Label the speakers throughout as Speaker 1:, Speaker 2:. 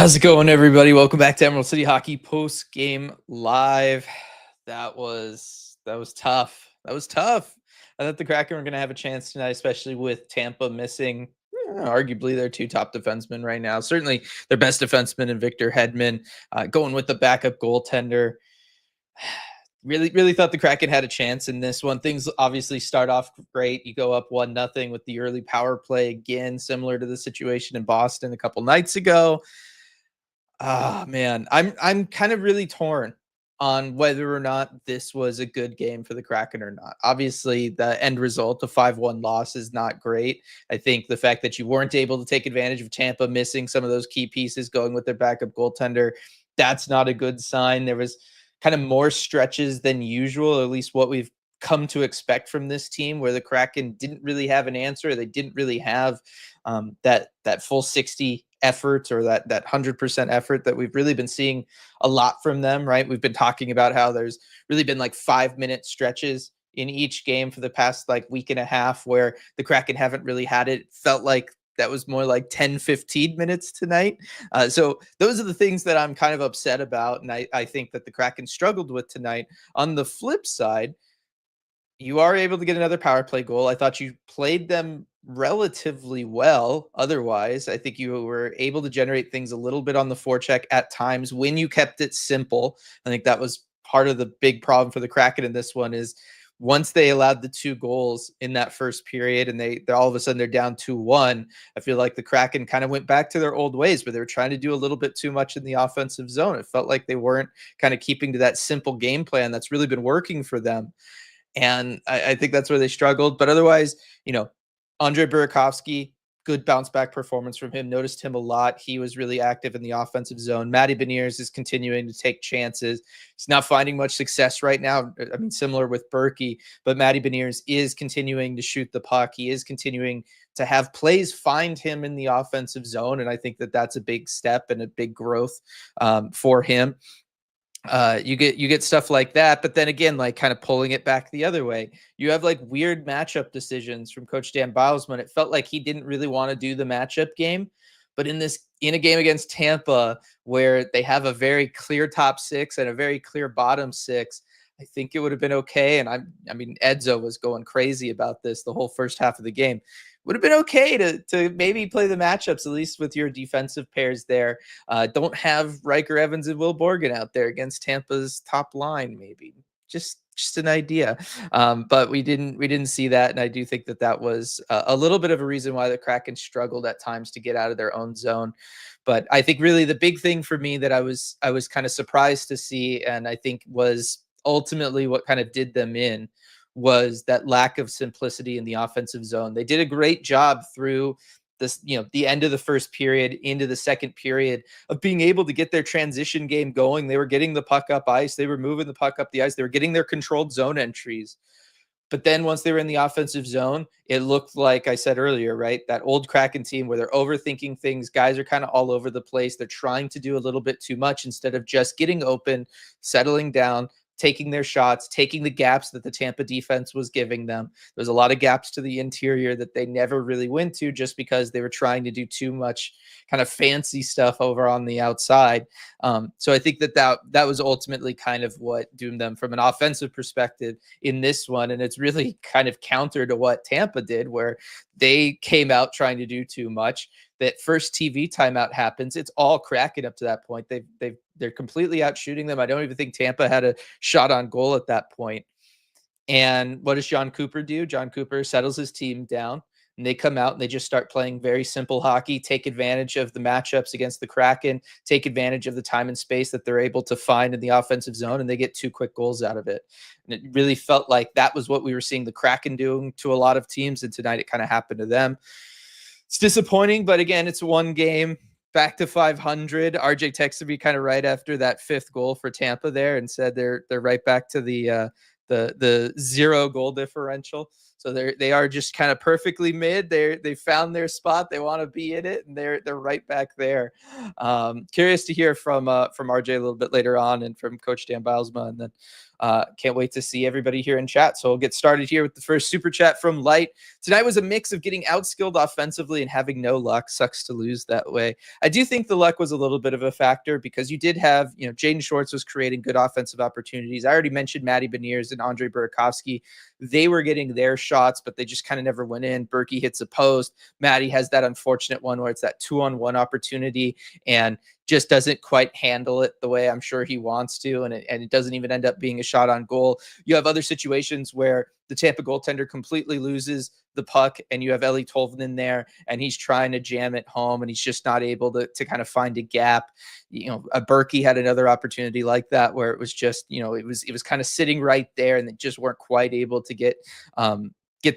Speaker 1: How's it going, everybody? Welcome back to Emerald City Hockey Post Game Live. That was tough. That was tough. I thought the Kraken were going to have a chance tonight, especially with Tampa missing arguably their two top defensemen right now. Certainly their best defenseman in Victor Hedman, going with the backup goaltender. Really thought the Kraken had a chance in this one. Things obviously start off great. You go up 1-0 with the early power play again, similar to the situation in Boston a couple nights ago. Ah, man, I'm kind of really torn on whether or not this was a good game for the Kraken or not. Obviously, the end result, a 5-1 loss, is not great. I think the fact that you weren't able to take advantage of Tampa missing some of those key pieces, going with their backup goaltender, that's not a good sign. There was kind of more stretches than usual, or at least what we've come to expect from this team, where the Kraken didn't really have an answer. They didn't really have that full 60 effort, or that 100% effort that we've really been seeing a lot from them, right? We've been talking about how there's really been like 5-minute stretches in each game for the past like week and a half where the Kraken haven't really had it. Felt like that was more like 10-15 minutes tonight. So those are the things that I'm kind of upset about, and I think that the Kraken struggled with tonight. On the flip side, you are able to get another power play goal. I thought you played them relatively well. Otherwise, I think you were able to generate things a little bit on the forecheck at times when you kept it simple. I think that was part of the big problem for the Kraken in this one. Is once they allowed the two goals in that first period and they're all of a sudden they're down 2-1, I feel like the Kraken kind of went back to their old ways where they were trying to do a little bit too much in the offensive zone. It felt like they weren't kind of keeping to that simple game plan that's really been working for them. And I think that's where they struggled. But otherwise, Andre Burakovsky, good bounce back performance from him. Noticed him a lot. He was really active in the offensive zone. Matty Beniers is continuing to take chances. He's not finding much success right now. I mean, similar with Berkey, but Matty Beniers is continuing to shoot the puck. He is continuing to have plays find him in the offensive zone. And I think that that's a big step and a big growth for him. You get stuff like that, but then again, like kind of pulling it back the other way, you have like weird matchup decisions from Coach Dan Bylsma. It felt like he didn't really want to do the matchup game, but in a game against Tampa where they have a very clear top six and a very clear bottom six, I think it would have been okay. And I mean, Edzo was going crazy about this the whole first half of the game. Would have been okay to maybe play the matchups, at least with your defensive pairs there. Don't have Riker Evans and Will Borgen out there against Tampa's top line, maybe. Just an idea. But we didn't see that. And I do think that was a little bit of a reason why the Kraken struggled at times to get out of their own zone. But I think really the big thing for me that I was kind of surprised to see, and I think was ultimately what kind of did them in, was that lack of simplicity in the offensive zone. They did a great job through this, the end of the first period into the second period of being able to get their transition game going. They were getting the puck up ice. They were moving the puck up the ice. They were getting their controlled zone entries. But then once they were in the offensive zone, it looked like I said earlier, right? That old Kraken team where they're overthinking things. Guys are kind of all over the place. They're trying to do a little bit too much instead of just getting open, settling down, taking their shots, taking the gaps that the Tampa defense was giving them. There's a lot of gaps to the interior that they never really went to just because they were trying to do too much kind of fancy stuff over on the outside. So I think that was ultimately kind of what doomed them from an offensive perspective in this one. And it's really kind of counter to what Tampa did, where they came out trying to do too much. That first TV timeout happens, it's all Kraken up to that point. They're completely out shooting them. I don't even think Tampa had a shot on goal at that point. And what does John Cooper do? John Cooper settles his team down, and they come out and they just start playing very simple hockey, take advantage of the matchups against the Kraken, take advantage of the time and space that they're able to find in the offensive zone, and they get 2 quick goals out of it. And it really felt like that was what we were seeing the Kraken doing to a lot of teams, and tonight it kind of happened to them. It's disappointing, but again, it's one game. Back to 500. RJ texted me kind of right after that 5th goal for Tampa there and said they're right back to the 0 goal differential. So they are just kind of perfectly mid. They found their spot. They want to be in it, and they're right back there. Curious to hear from RJ a little bit later on, and from Coach Dan Bilesma, and then can't wait to see everybody here in chat. So we'll get started here with the first super chat from Light. Tonight was a mix of getting outskilled offensively and having no luck. Sucks to lose that way. I do think the luck was a little bit of a factor, because you did have, Jaden Schwartz was creating good offensive opportunities. I already mentioned Matty Beniers and Andre Burakovsky. They were getting their shots, but they just kind of never went in. Berkey hits a post. Matty has that unfortunate one where it's that 2-on-1 opportunity and just doesn't quite handle it the way I'm sure he wants to. And it doesn't even end up being a shot on goal. You have other situations where the Tampa goaltender completely loses the puck, and you have Eeli Tolvanen there, and he's trying to jam it home, and he's just not able to kind of find a gap. A Berkey had another opportunity like that where it was just, it was kind of sitting right there, and they just weren't quite able to get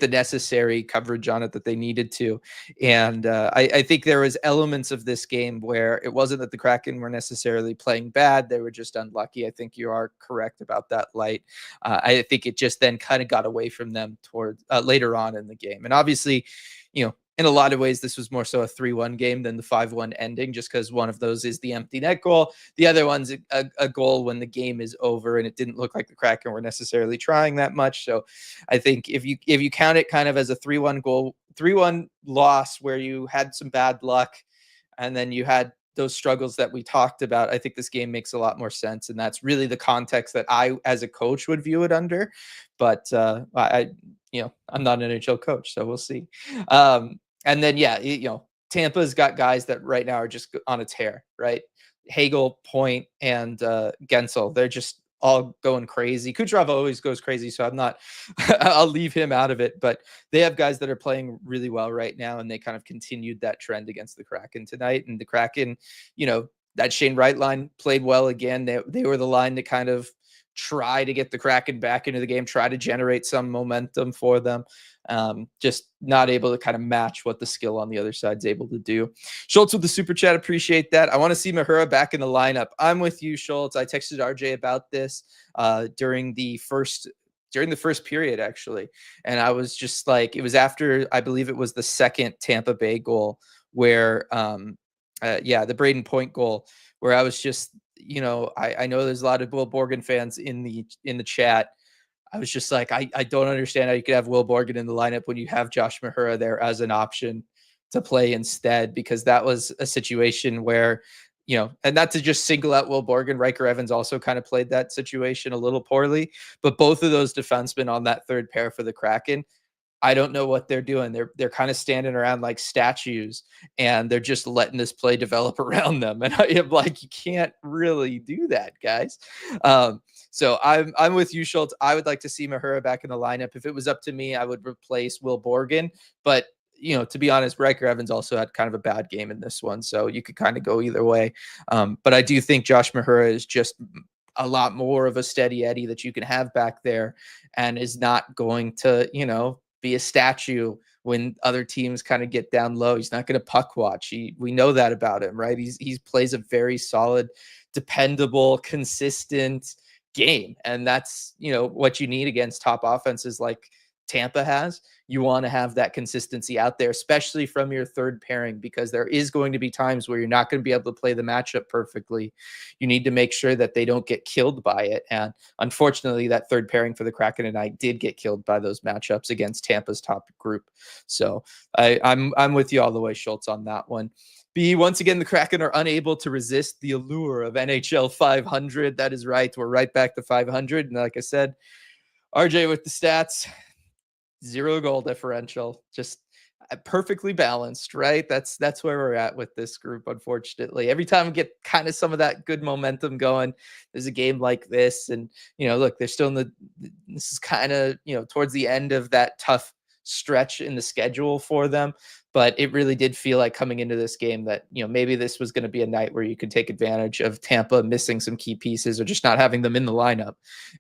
Speaker 1: the necessary coverage on it that they needed to. And I think there was elements of this game where it wasn't that the Kraken were necessarily playing bad. They were just unlucky. I think you are correct about that, Light. I think it just then kind of got away from them towards later on in the game. And obviously, in a lot of ways, this was more so a 3-1 game than the 5-1 ending, just because one of those is the empty net goal. The other one's a goal when the game is over, and it didn't look like the Kraken were necessarily trying that much. So I think if you count it kind of as a 3-1 goal, 3-1 loss where you had some bad luck, and then you had those struggles that we talked about, I think this game makes a lot more sense. And that's really the context that I, as a coach, would view it under. But I'm not an NHL coach, so we'll see. And then, Tampa's got guys that right now are just on a tear, right? Hagel, Point, and Gensel. They're just all going crazy. Kucherov always goes crazy, so I'm not I'll leave him out of it. But they have guys that are playing really well right now, and they kind of continued that trend against the Kraken tonight. And the Kraken, that Shane Wright line played well again. They were the line to kind of try to get the Kraken back into the game, try to generate some momentum for them. Just not able to kind of match what the skill on the other side's able to do. Schultz with the super chat, appreciate that. I want to see Mahura back in the lineup. I'm with you, Schultz. I texted RJ about this during the first period, actually. And I was just like, it was after, I believe it was the second Tampa Bay goal where, the Braden Point goal, where I was just, I know there's a lot of Will Borgen fans in the chat. I was just like, I don't understand how you could have Will Borgen in the lineup when you have Josh Mahura there as an option to play instead, because that was a situation where, and not to just single out Will Borgen, Riker Evans also kind of played that situation a little poorly, but both of those defensemen on that third pair for the Kraken, I don't know what they're doing. They're kind of standing around like statues, and they're just letting this play develop around them. And I am like, you can't really do that, guys. So I'm with you, Schultz. I would like to see Mahura back in the lineup. If it was up to me, I would replace Will Borgen. But to be honest, Riker Evans also had kind of a bad game in this one, so you could kind of go either way. But I do think Josh Mahura is just a lot more of a steady Eddie that you can have back there, and is not going to, be a statue when other teams kind of get down low. He's not going to puck watch. We know that about him, right? He plays a very solid, dependable, consistent game. And that's, what you need against top offenses like Tampa has. You want to have that consistency out there, especially from your third pairing, because there is going to be times where you're not going to be able to play the matchup perfectly. You need to make sure that they don't get killed by it. And unfortunately, that third pairing for the Kraken tonight did get killed by those matchups against Tampa's top group. So I'm with you all the way, Schultz, on that one. B, once again, the Kraken are unable to resist the allure of NHL 500. That is right. We're right back to 500. And like I said, RJ with the stats, 0 goal differential, just perfectly balanced, right? That's where we're at with this group, unfortunately. Every time we get kind of some of that good momentum going, there's a game like this. And, look, they're still this is kind of, towards the end of that tough stretch in the schedule for them. But it really did feel like coming into this game that, maybe this was going to be a night where you could take advantage of Tampa missing some key pieces or just not having them in the lineup.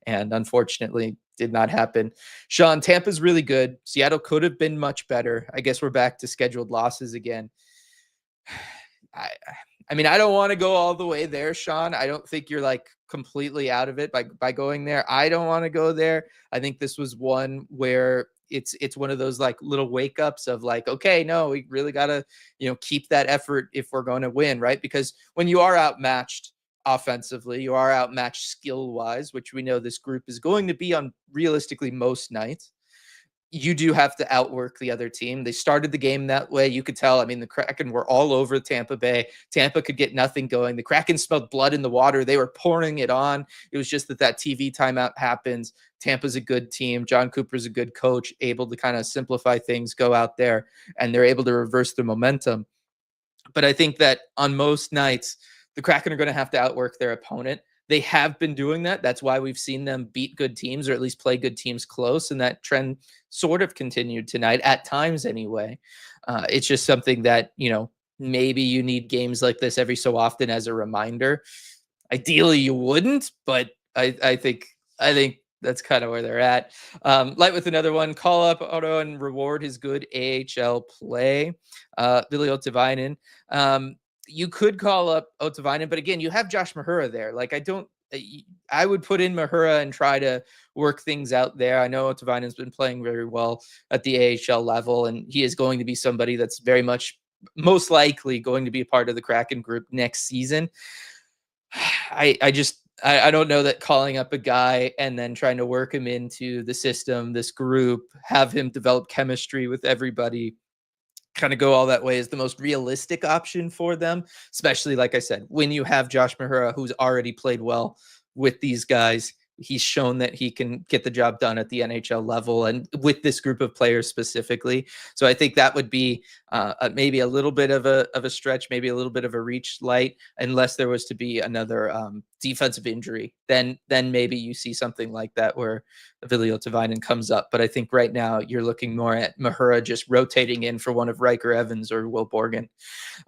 Speaker 1: And unfortunately, did not happen. Sean, Tampa's really good. Seattle could have been much better. I guess we're back to scheduled losses again. I mean, I don't want to go all the way there, Sean. I don't think you're like completely out of it by going there. I don't want to go there. I think this was one where it's one of those like little wake ups of like, okay, no, we really gotta, keep that effort if we're going to win, right? Because when you are outmatched offensively, you are outmatched skill wise, which we know this group is going to be on realistically most nights. You do have to outwork the other team. They started the game that way. You could tell. I mean, the Kraken were all over Tampa Bay. Tampa could get nothing going. The Kraken smelled blood in the water. They were pouring it on. It was just that TV timeout happens. Tampa's a good team. John Cooper's a good coach, able to kind of simplify things, go out there, and they're able to reverse the momentum. But I think that on most nights, the Kraken are going to have to outwork their opponent. They have been doing that. That's why we've seen them beat good teams or at least play good teams close. And that trend sort of continued tonight at times anyway. It's just something that, maybe you need games like this every so often as a reminder. Ideally, you wouldn't, but I think that's kind of where they're at. Light with another one. Call up Ottawa and reward his good AHL play. Billy Ottavainen. You could call up Ottavainen, but again, you have Josh Mahura there. Like, I would put in Mahura and try to work things out there. I know Ottavainen's been playing very well at the AHL level, and he is going to be somebody that's very much, most likely going to be a part of the Kraken group next season. I don't know that calling up a guy and then trying to work him into the system, this group, have him develop chemistry with everybody, kind of go all that way is the most realistic option for them, especially, like I said, when you have Josh Mahura, who's already played well with these guys. He's shown that he can get the job done at the NHL level and with this group of players specifically. So I think that would be maybe a little bit of a stretch, maybe a little bit of a reach light, unless there was to be another defensive injury. Then maybe you see something like that where Ville Ottavainen comes up. But I think right now you're looking more at Mahura just rotating in for one of Riker Evans or Will Borgen.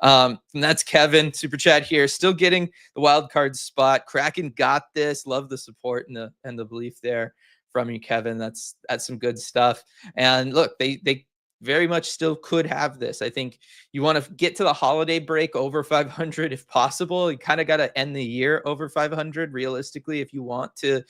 Speaker 1: And that's Kevin, super chat here, still getting the wild card spot. Kraken got this. Love the support and the belief there from you, Kevin. That's some good stuff. And look, they very much still could have this. I think you want to get to the holiday break over 500 if possible. You kind of got to end the year over 500 realistically if you want to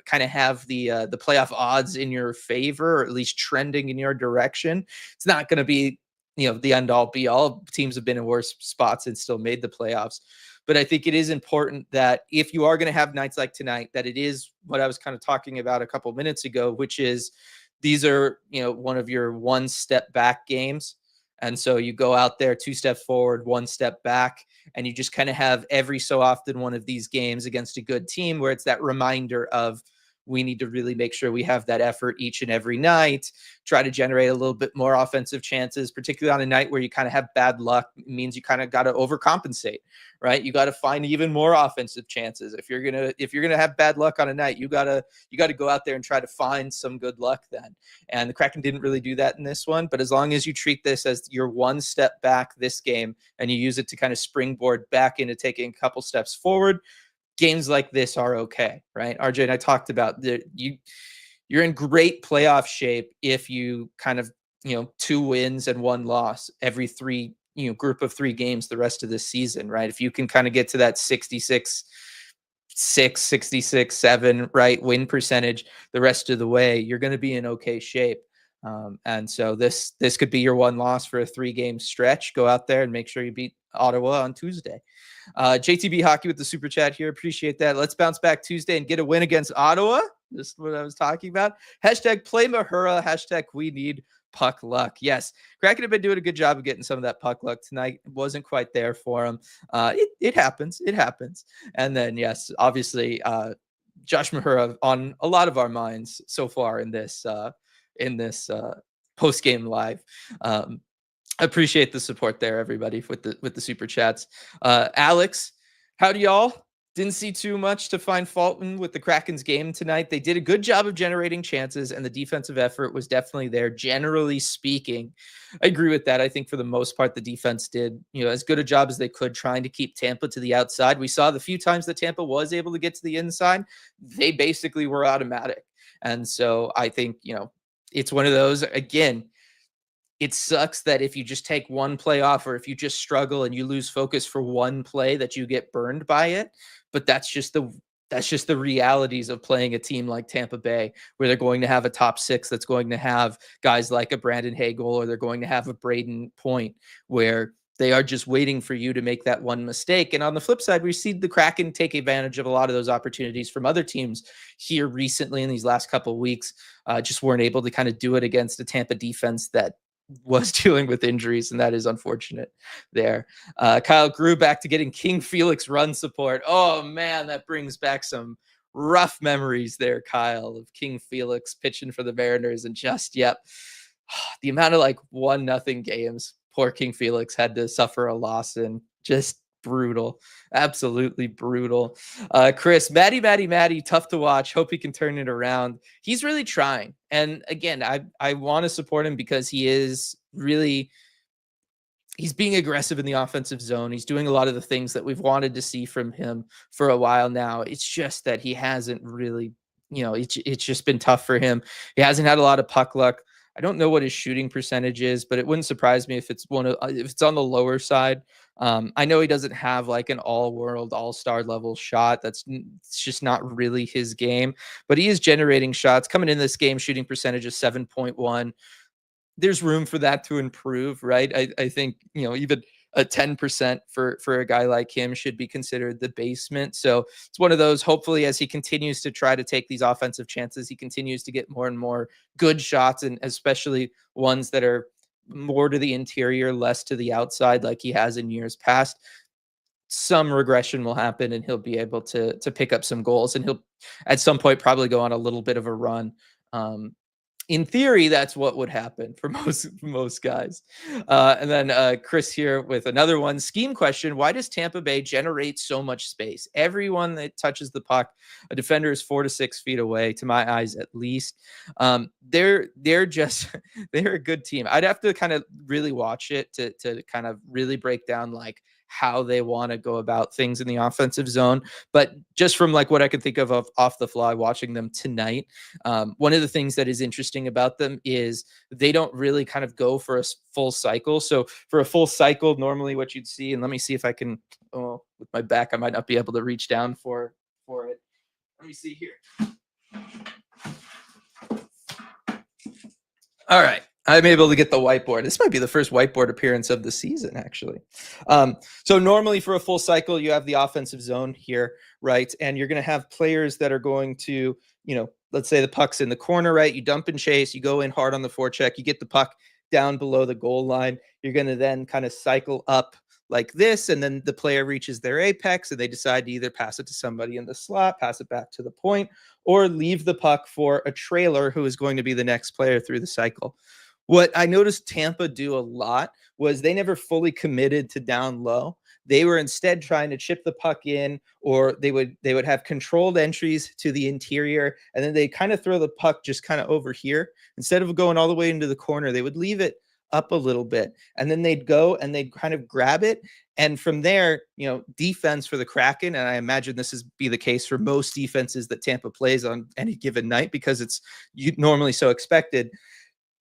Speaker 1: kind of have the playoff odds in your favor, or at least trending in your direction. It's not going to be the end all be all. Teams have been in worse spots and still made the playoffs. But I think it is important that if you are going to have nights like tonight, that it is what I was kind of talking about a couple minutes ago, which is these are, one of your one step back games. And so you go out there 2 steps forward, 1 step back, and you just kind of have every so often one of these games against a good team where it's that reminder of, we need to really make sure we have that effort each and every night, try to generate a little bit more offensive chances, particularly on a night where you kind of have bad luck. It means you kind of got to overcompensate, right? You got to find even more offensive chances. If you're going to have bad luck on a night, you got to go out there and try to find some good luck then. And the Kraken didn't really do that in this one, but as long as you treat this as your 1 step back this game and you use it to kind of springboard back into taking a couple steps forward, games like this are okay, right? RJ and I talked about you're in great playoff shape if you kind of, 2 wins and 1 loss every 3, group of 3 games the rest of this season, right? If you can kind of get to that 66-6, 66-7, right, win percentage the rest of the way, you're going to be in okay shape. And so this could be your 1 loss for a 3-game stretch. Go out there and make sure you beat Ottawa on Tuesday. JTB Hockey with the super chat here. Appreciate that. Let's bounce back Tuesday and get a win against Ottawa. This is what I was talking about. Hashtag play Mahura. Hashtag we need puck luck. Yes, Kraken have been doing a good job of getting some of that puck luck tonight. It wasn't quite there for them. It happens. It happens. And then, yes, obviously, Josh Mahura on a lot of our minds so far in this post-game live. Appreciate the support there, everybody, with the super chats. Alex, howdy y'all. Didn't see too much to find fault in with the Kraken's game tonight. They did a good job of generating chances, and the defensive effort was definitely there, generally speaking. I agree with that. I think for the most part, the defense did, as good a job as they could trying to keep Tampa to the outside. We saw the few times that Tampa was able to get to the inside, they basically were automatic. And so I think, it's one of those, again, it sucks that if you just take 1 play off, or if you just struggle and you lose focus for 1 play, that you get burned by it. But that's just the that's just the realities of playing a team like Tampa Bay, where they're going to have a top six that's going to have guys like a Brandon Hagel, or they're going to have a Braden Point, where they are just waiting for you to make that one mistake. And on the flip side, we see the Kraken take advantage of a lot of those opportunities from other teams here recently in these last couple of weeks. Just weren't able to kind of do it against a Tampa defense that was dealing with injuries, and that is unfortunate there. Kyle grew back to getting King Felix run support. Oh man, that brings back some rough memories there, Kyle, of King Felix pitching for the Mariners, and just the amount of like 1-0 games poor King Felix had to suffer a loss in. Just brutal, absolutely brutal. Chris, Matty, tough to watch. Hope he can turn it around. He's really trying, and again, I want to support him because he is really, he's being aggressive in the offensive zone. He's doing a lot of the things that we've wanted to see from him for a while now. It's just that he hasn't really, it's just been tough for him. He hasn't had a lot of puck luck. I don't know what his shooting percentage is, but it wouldn't surprise me if it's if it's on the lower side. I know he doesn't have like an all-world, all-star level shot. It's just not really his game, but he is generating shots. Coming in this game, shooting percentage is 7.1. There's room for that to improve, right? I think, even a 10% for a guy like him should be considered the basement. So it's one of those, hopefully, as he continues to try to take these offensive chances, he continues to get more and more good shots, and especially ones that are more to the interior, less to the outside, like he has in years past. Some regression will happen, and he'll be able to pick up some goals, and he'll at some point probably go on a little bit of a run. In theory, that's what would happen for most guys. And then Chris here with another one. Scheme question: why does Tampa Bay generate so much space? Everyone that touches the puck, a defender is 4 to 6 feet away, to my eyes at least. They're just they're a good team. I'd have to kind of really watch it to kind of really break down like how they want to go about things in the offensive zone. But just from like what I could think of off the fly watching them tonight, one of the things that is interesting about them is they don't really kind of go for a full cycle. So for a full cycle, normally what you'd see, and let me see if I can, with my back, I might not be able to reach down for it. Let me see here. All right. I'm able to get the whiteboard. This might be the first whiteboard appearance of the season, actually. So normally for a full cycle, you have the offensive zone here, right? And you're going to have players that are going to, let's say the puck's in the corner, right? You dump and chase, you go in hard on the forecheck, you get the puck down below the goal line. You're going to then kind of cycle up like this, and then the player reaches their apex, and they decide to either pass it to somebody in the slot, pass it back to the point, or leave the puck for a trailer who is going to be the next player through the cycle. What I noticed Tampa do a lot was they never fully committed to down low. They were instead trying to chip the puck in, or they would have controlled entries to the interior, and then they kind of throw the puck just kind of over here. Instead of going all the way into the corner, they would leave it up a little bit, and then they'd go and they'd kind of grab it. And from there, defense for the Kraken, and I imagine this is be the case for most defenses that Tampa plays on any given night because it's normally so expected.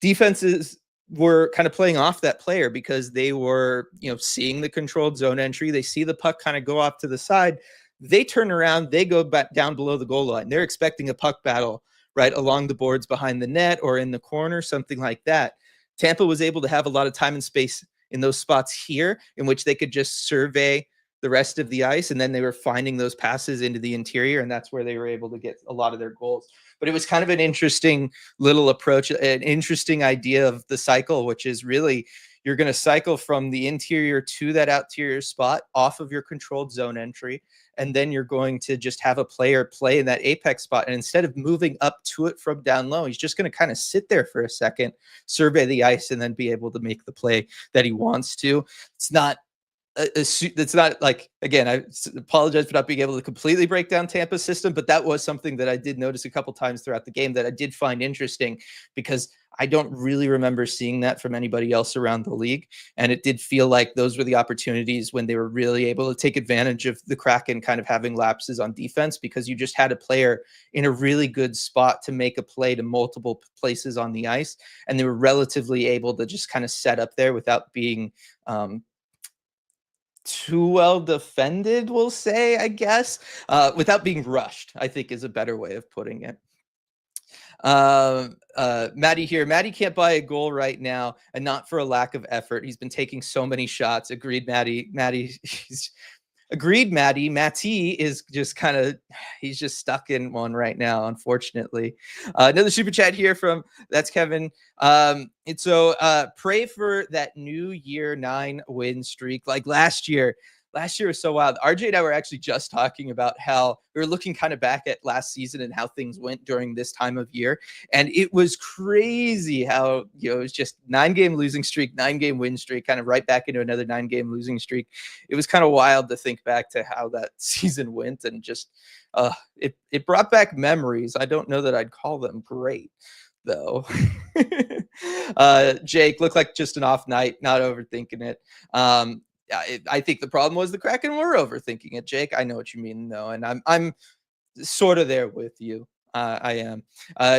Speaker 1: Defenses were kind of playing off that player because they were, seeing the controlled zone entry. They see the puck kind of go off to the side. They turn around, they go back down below the goal line. They're expecting a puck battle right along the boards behind the net or in the corner, something like that. Tampa was able to have a lot of time and space in those spots here in which they could just survey the rest of the ice, and then they were finding those passes into the interior, and that's where they were able to get a lot of their goals. But it was kind of an interesting little approach, an interesting idea of the cycle, which is really you're going to cycle from the interior to that outerior spot off of your controlled zone entry, and then you're going to just have a player play in that apex spot. And instead of moving up to it from down low, he's just going to kind of sit there for a second, survey the ice, and then be able to make the play that he wants to. It's not it's not like, again, I apologize for not being able to completely break down Tampa's system, but that was something that I did notice a couple times throughout the game that I did find interesting because I don't really remember seeing that from anybody else around the league. And it did feel like those were the opportunities when they were really able to take advantage of the Kraken kind of having lapses on defense, because you just had a player in a really good spot to make a play to multiple places on the ice. And they were relatively able to just kind of set up there without being, too well defended, we'll say, I guess, without being rushed, I think is a better way of putting it. Maddie here. Maddie can't buy a goal right now, and not for a lack of effort. He's been taking so many shots. Agreed, Maddie. Agreed, Maddie. Matty is just kind of, he's just stuck in one right now, unfortunately. Another super chat here from, that's Kevin. And so pray for that new year 9 win streak like last year. Last year was so wild. RJ and I were actually just talking about how we were looking kind of back at last season and how things went during this time of year. And it was crazy how, it was just 9-game losing streak, 9-game win streak, kind of right back into another 9-game losing streak. It was kind of wild to think back to how that season went, and just it brought back memories. I don't know that I'd call them great, though. Jake, looked like just an off night, not overthinking it. I think the problem was the Kraken were overthinking it, Jake. I know what you mean, though, and I'm sort of there with you. I am.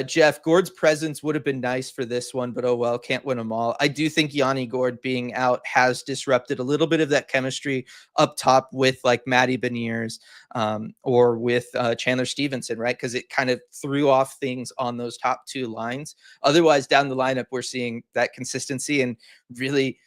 Speaker 1: Jeff, Gord's presence would have been nice for this one, but oh well, can't win them all. I do think Yanni Gord being out has disrupted a little bit of that chemistry up top with like Matty Beniers or with Chandler Stevenson, right? Because it kind of threw off things on those top 2 lines. Otherwise, down the lineup, we're seeing that consistency and really,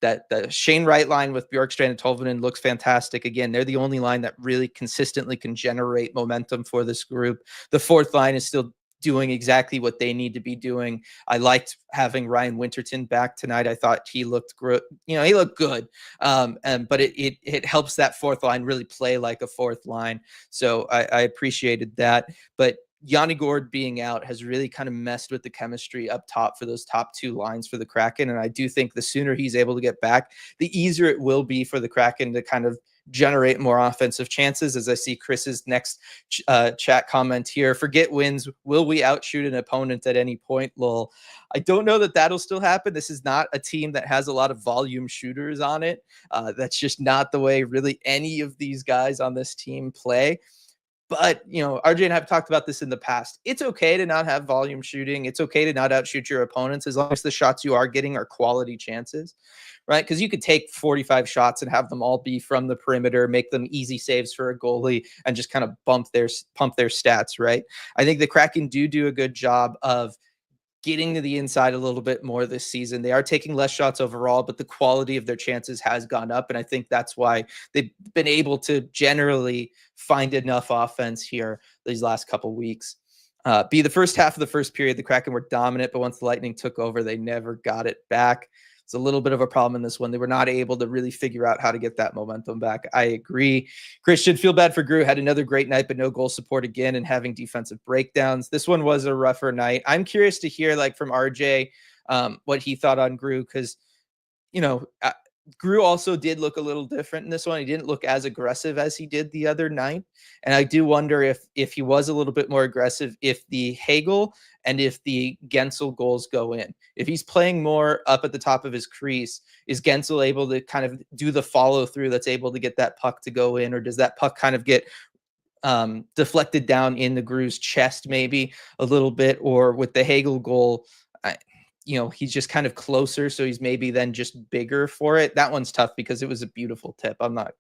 Speaker 1: that the Shane Wright line with Bjorkstrand and Tolvanen looks fantastic. Again, they're the only line that really consistently can generate momentum for this group. The fourth line is still doing exactly what they need to be doing. I liked having Ryan Winterton back tonight. I thought he looked good. He looked good. But it helps that fourth line really play like a fourth line. So I appreciated that. But Yanni Gord being out has really kind of messed with the chemistry up top for those top 2 lines for the Kraken. And I do think the sooner he's able to get back, the easier it will be for the Kraken to kind of generate more offensive chances. As I see Chris's next chat comment here, forget wins. Will we outshoot an opponent at any point? Lol. I don't know that that'll still happen. This is not a team that has a lot of volume shooters on it. That's just not the way really any of these guys on this team play. But, RJ and I have talked about this in the past. It's okay to not have volume shooting. It's okay to not outshoot your opponents as long as the shots you are getting are quality chances, right? Because you could take 45 shots and have them all be from the perimeter, make them easy saves for a goalie, and just kind of pump their stats, right? I think the Kraken do a good job of getting to the inside a little bit more this season. They are taking less shots overall, but the quality of their chances has gone up. And I think that's why they've been able to generally find enough offense here these last couple weeks. The first half of the first period, the Kraken were dominant, but once the Lightning took over, they never got it back. It's a little bit of a problem in this one. They were not able to really figure out how to get that momentum back. I agree. Christian, feel bad for Grew. Had another great night, but no goal support again and having defensive breakdowns. This one was a rougher night. I'm curious to hear from RJ what he thought on Grew, because, Grew also did look a little different in this one. He didn't look as aggressive as he did the other night. And I do wonder if he was a little bit more aggressive, if the Hagel and if the Gensel goals go in. If he's playing more up at the top of his crease, is Gensel able to kind of do the follow through that's able to get that puck to go in? Or does that puck kind of get deflected down in the Grew's chest maybe a little bit? Or with the Hagel goal, he's just kind of closer, so he's maybe then just bigger for it. That one's tough because it was a beautiful tip. I'm not,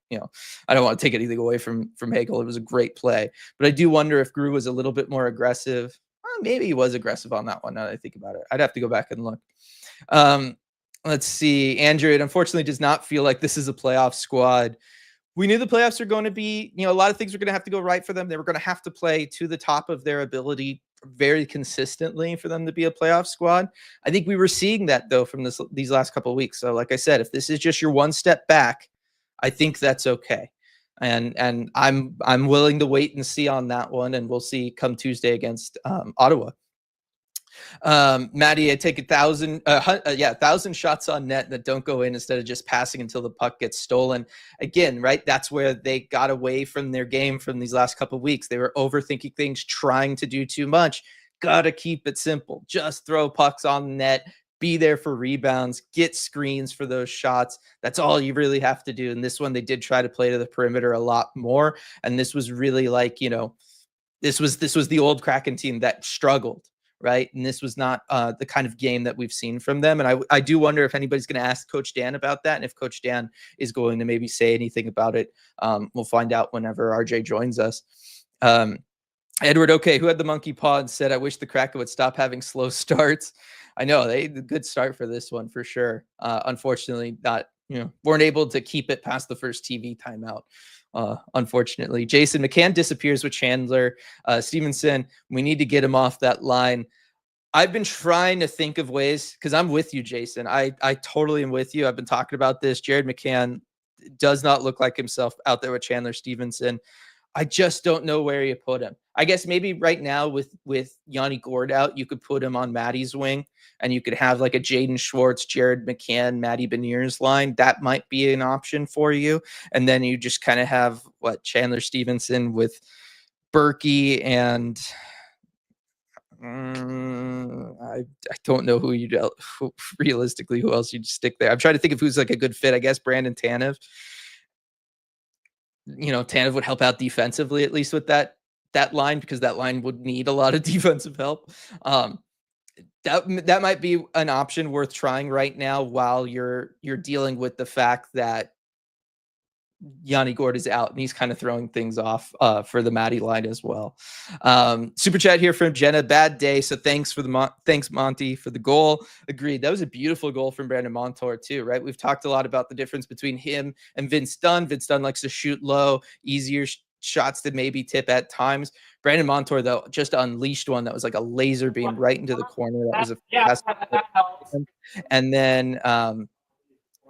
Speaker 1: I don't want to take anything away from Hagel. It was a great play, but I do wonder if Grew was a little bit more aggressive. Well, maybe he was aggressive on that one. Now that I think about it, I'd have to go back and look. Let's see. Andrew, it unfortunately does not feel like this is a playoff squad. We knew the playoffs are going to be, a lot of things were going to have to go right for them. They were going to have to play to the top of their ability very consistently for them to be a playoff squad. I think we were seeing that though from these last couple of weeks. So like I said, if this is just your one step back, I think that's okay. And I'm willing to wait and see on that one, and we'll see come Tuesday against Ottawa. Maddie, I take 1,000 shots on net that don't go in instead of just passing until the puck gets stolen. Again, right? That's where they got away from their game from these last couple of weeks. They were overthinking things, trying to do too much. Gotta keep it simple. Just throw pucks on the net, be there for rebounds, get screens for those shots. That's all you really have to do. And this one, they did try to play to the perimeter a lot more. And this was really this was the old Kraken team that struggled, right? And this was not the kind of game that we've seen from them. And I do wonder if anybody's going to ask Coach Dan about that, and if Coach Dan is going to maybe say anything about it. We'll find out whenever RJ joins us. Edward, okay, who had the monkey paw and said, I wish the Kraken would stop having slow starts. I know they had a good start for this one for sure. Unfortunately, weren't able to keep it past the first TV timeout. Unfortunately, Jason McCann disappears with Chandler. Stevenson, we need to get him off that line. I've been trying to think of ways, because I'm with you, Jason. I totally am with you. I've been talking about this. Jared McCann does not look like himself out there with Chandler Stevenson. I just don't know where you put him. I guess maybe right now with Yanni Gourde out, you could put him on Maddie's wing, and you could have like a Jaden Schwartz, Jared McCann, Maddie Beniers line. That might be an option for you. And then you just kind of have Chandler Stevenson with Berkey and I don't know who realistically who else you'd stick there. I'm trying to think of who's like a good fit. I guess Brandon Tanev. Tanev would help out defensively, at least with that line, because that line would need a lot of defensive help. That might be an option worth trying right now while you're dealing with the fact that Yanni Gourde is out and he's kind of throwing things off for the Maddie line as well. Super chat here from Jenna. Bad day, so thanks Monty for the goal. Agreed. That was a beautiful goal from Brandon Montour too, right? We've talked a lot about the difference between him and Vince Dunn. Vince Dunn likes to shoot low, easier shots to maybe tip at times. Brandon Montour, though, just unleashed one that was like a laser beam right into the corner. That was a fantastic. And then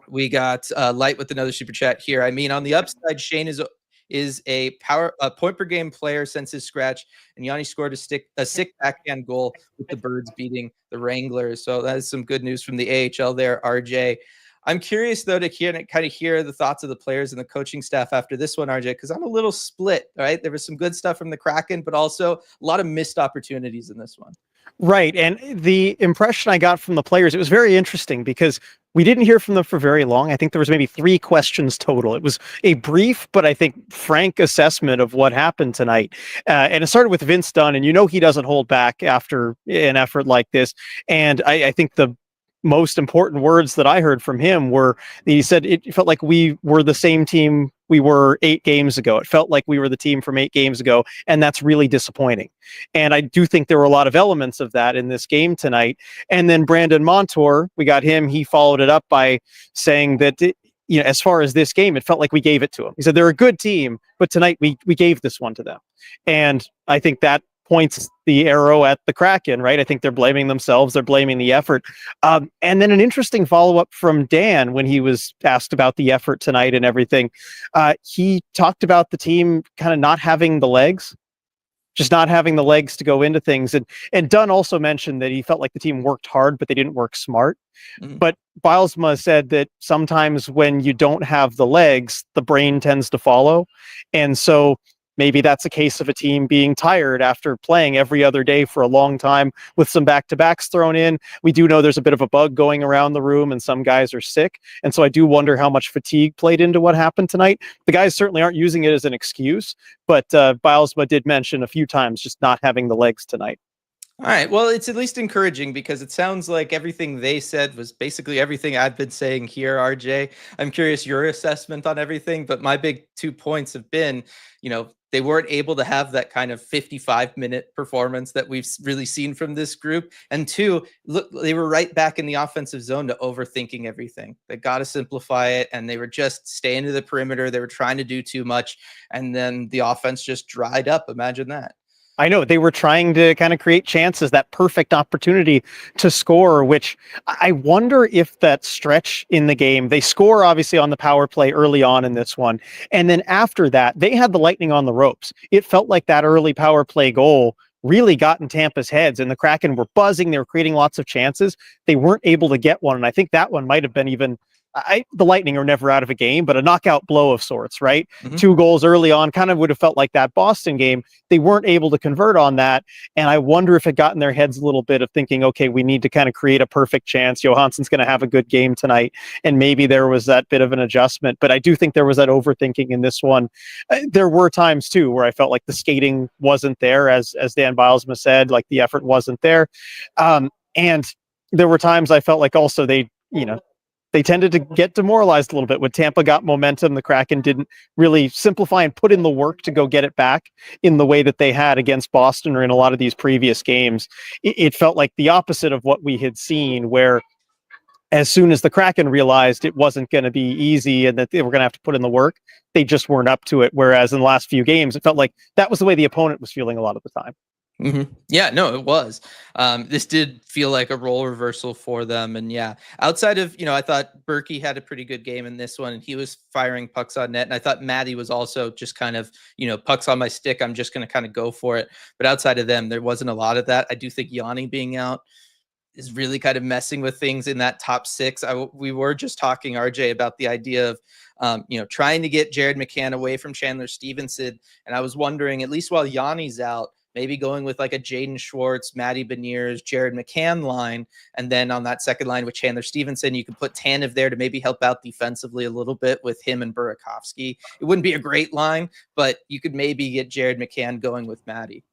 Speaker 1: we got Light with another super chat here. I mean, on the upside, Shane is a point per game player since his scratch, and Yanni scored a sick backhand goal with the Birds beating the Wranglers. So that is some good news from the AHL there, RJ. I'm curious, though, to kind of hear the thoughts of the players and the coaching staff after this one, RJ, because I'm a little split, right? There was some good stuff from the Kraken, but also a lot of missed opportunities in this one.
Speaker 2: Right. And the impression I got from the players, it was very interesting because we didn't hear from them for very long. I think there was maybe 3 questions total. It was a brief, but I think frank assessment of what happened tonight. And it started with Vince Dunn, and he doesn't hold back after an effort like this. And I think the most important words that I heard from him were, he said it felt like we were the same team we were 8 games ago. It felt like we were the team from 8 games ago, and that's really disappointing. And I do think there were a lot of elements of that in this game tonight. And then Brandon Montour, we got him. He followed it up by saying that, as far as this game, it felt like we gave it to them. He said they're a good team, but tonight we gave this one to them. And I think that points the arrow at the Kraken, right? I think they're blaming themselves. They're blaming the effort. And then an interesting follow-up from Dan when he was asked about the effort tonight and everything. He talked about the team kind of not having the legs, just not having the legs to go into things. And Dunn also mentioned that he felt like the team worked hard, but they didn't work smart. Mm-hmm. But Bilesma said that sometimes when you don't have the legs, the brain tends to follow. And so maybe that's a case of a team being tired after playing every other day for a long time with some back-to-backs thrown in. We do know there's a bit of a bug going around the room and some guys are sick. And so I do wonder how much fatigue played into what happened tonight. The guys certainly aren't using it as an excuse, but Bilesma did mention a few times just not having the legs tonight.
Speaker 1: All right. Well, it's at least encouraging because it sounds like everything they said was basically everything I've been saying here, RJ. I'm curious your assessment on everything, but my big 2 points have been, they weren't able to have that kind of 55-minute performance that we've really seen from this group. And 2, look, they were right back in the offensive zone to overthinking everything. They got to simplify it, and they were just staying to the perimeter. They were trying to do too much, and then the offense just dried up. Imagine that.
Speaker 2: I know they were trying to kind of create chances, that perfect opportunity to score, which I wonder if that stretch in the game, they score obviously on the power play early on in this one. And then after that, they had the Lightning on the ropes. It felt like that early power play goal really got in Tampa's heads, and the Kraken were buzzing. They were creating lots of chances. They weren't able to get one. And I think that one might have been even the Lightning are never out of a game, but a knockout blow of sorts, right?
Speaker 1: Mhm.
Speaker 2: 2 goals early on kind of would have felt like that Boston game. They weren't able to convert on that. And I wonder if it got in their heads a little bit of thinking, okay, we need to kind of create a perfect chance. Johansson's going to have a good game tonight. And maybe there was that bit of an adjustment. But I do think there was that overthinking in this one. There were times, too, where I felt like the skating wasn't there, as Dan Bilesma said, like the effort wasn't there. And there were times I felt like also they tended to get demoralized a little bit. When Tampa got momentum, the Kraken didn't really simplify and put in the work to go get it back in the way that they had against Boston or in a lot of these previous games. It felt like the opposite of what we had seen, where as soon as the Kraken realized it wasn't going to be easy and that they were going to have to put in the work, they just weren't up to it. Whereas in the last few games, it felt like that was the way the opponent was feeling a lot of the time.
Speaker 1: Yeah, no, it was. This did feel like a role reversal for them. And yeah, outside of, I thought Berkey had a pretty good game in this one, and he was firing pucks on net. And I thought Maddie was also just kind of, pucks on my stick. I'm just going to kind of go for it. But outside of them, there wasn't a lot of that. I do think Yanni being out is really kind of messing with things in that top 6. We were just talking, RJ, about the idea of, trying to get Jared McCann away from Chandler Stevenson. And I was wondering, at least while Yanni's out, maybe going with like a Jaden Schwartz, Matty Beniers, Jared McCann line. And then on that second line with Chandler Stevenson, you could put Tanev there to maybe help out defensively a little bit with him and Burakovsky. It wouldn't be a great line, but you could maybe get Jared McCann going with Matty.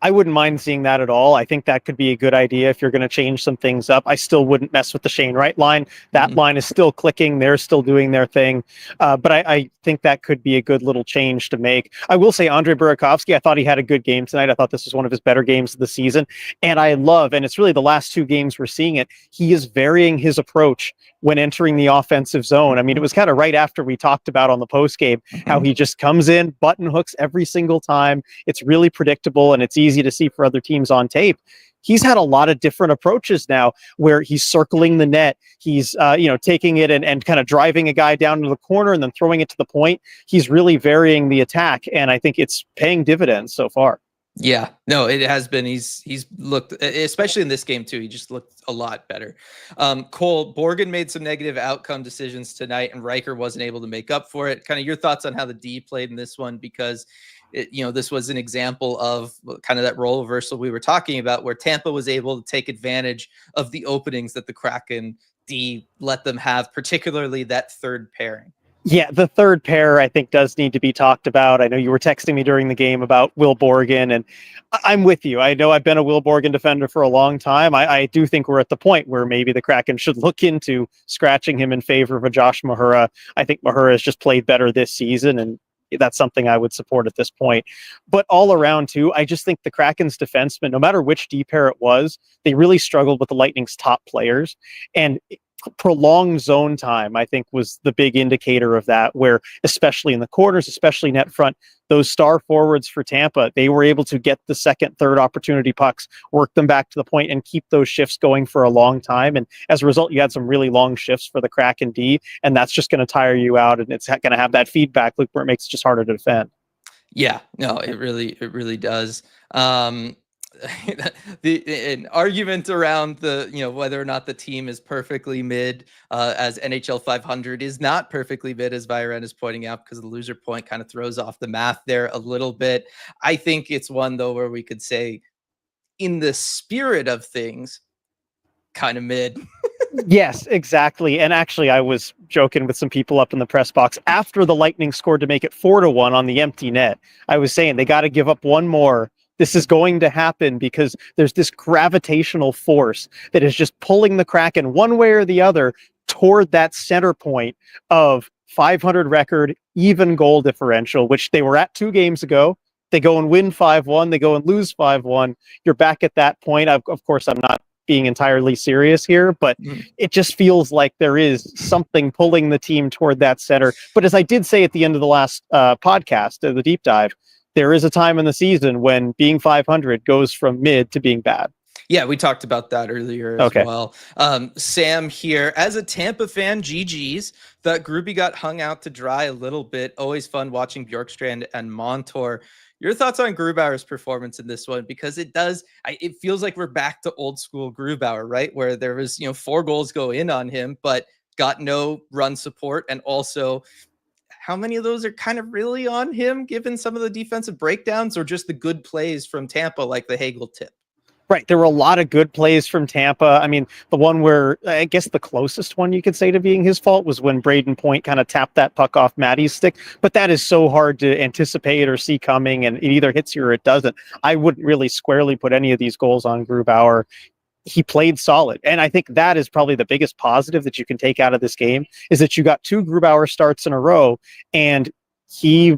Speaker 2: I wouldn't mind seeing that at all. I think that could be a good idea if you're going to change some things up. I still wouldn't mess with the Shane Wright line. That line is still clicking. They're still doing their thing. But I think that could be a good little change to make. I will say Andre Burakovsky, I thought he had a good game tonight. I thought this was one of his better games of the season. And I love, and it's really the last 2 games we're seeing it, he is varying his approach when entering the offensive zone. I mean, it was kind of right after we talked about on the post game how he just comes in, button hooks every single time. It's really predictable and it's easy to see for other teams on tape. He's had a lot of different approaches now where he's circling the net. He's, taking it and kind of driving a guy down to the corner and then throwing it to the point. He's really varying the attack. And I think it's paying dividends so far.
Speaker 1: Yeah, no, it has been. He's looked, especially in this game too, he just looked a lot better. Cole, Borgen made some negative outcome decisions tonight, and Riker wasn't able to make up for it. Kind of your thoughts on how the D played in this one, because this was an example of kind of that role reversal we were talking about, where Tampa was able to take advantage of the openings that the Kraken D let them have, particularly that third pairing.
Speaker 2: Yeah, the third pair, I think, does need to be talked about. I know you were texting me during the game about Will Borgen, and I'm with you. I know I've been a Will Borgen defender for a long time. I do think we're at the point where maybe the Kraken should look into scratching him in favor of a Josh Mahura. I think Mahura has just played better this season, and that's something I would support at this point. But all around, too, I just think the Kraken's defensemen, no matter which D pair it was, they really struggled with the Lightning's top players. And prolonged zone time, I think, was the big indicator of that, where especially in the corners, especially net front, those star forwards for Tampa, they were able to get the second, third opportunity pucks, work them back to the point, and keep those shifts going for a long time. And as a result, you had some really long shifts for the Kraken D, and that's just going to tire you out, and it's going to have that feedback loop where it makes it just harder to defend.
Speaker 1: Yeah, no, it really does. An argument around the whether or not the team is perfectly mid, as NHL 500 is not perfectly mid, as Viren is pointing out, because the loser point kind of throws off the math there a little bit. I think it's one, though, where we could say, in the spirit of things, kind of mid.
Speaker 2: Yes, exactly. And actually, I was joking with some people up in the press box after the Lightning scored to make it 4-1 on the empty net. I was saying they got to give up one more. This is going to happen because there's this gravitational force that is just pulling the Kraken one way or the other toward that center point of 500 record, even goal differential, which they were at 2 games ago. They go and win 5-1. They go and lose 5-1. You're back at that point. Of course, I'm not being entirely serious here, but it just feels like there is something pulling the team toward that center. But as I did say at the end of the last podcast, the deep dive, there is a time in the season when being 500 goes from mid to being bad.
Speaker 1: Yeah, we talked about that earlier as well. Sam here, as a Tampa fan, GG's, thought Gruby got hung out to dry a little bit. Always fun watching Bjorkstrand and Montour. Your thoughts on Grubauer's performance in this one? Because it feels like we're back to old school Grubauer, right? Where there was, 4 goals go in on him, but got no run support, and also how many of those are kind of really on him, given some of the defensive breakdowns, or just the good plays from Tampa, like the Hagel tip?
Speaker 2: Right. There were a lot of good plays from Tampa. I mean, the one where I guess the closest one you could say to being his fault was when Braden Point kind of tapped that puck off Matty's stick. But that is so hard to anticipate or see coming, and it either hits you or it doesn't. I wouldn't really squarely put any of these goals on Grubauer. He played solid. And I think that is probably the biggest positive that you can take out of this game, is that you got 2 Grubauer starts in a row, and he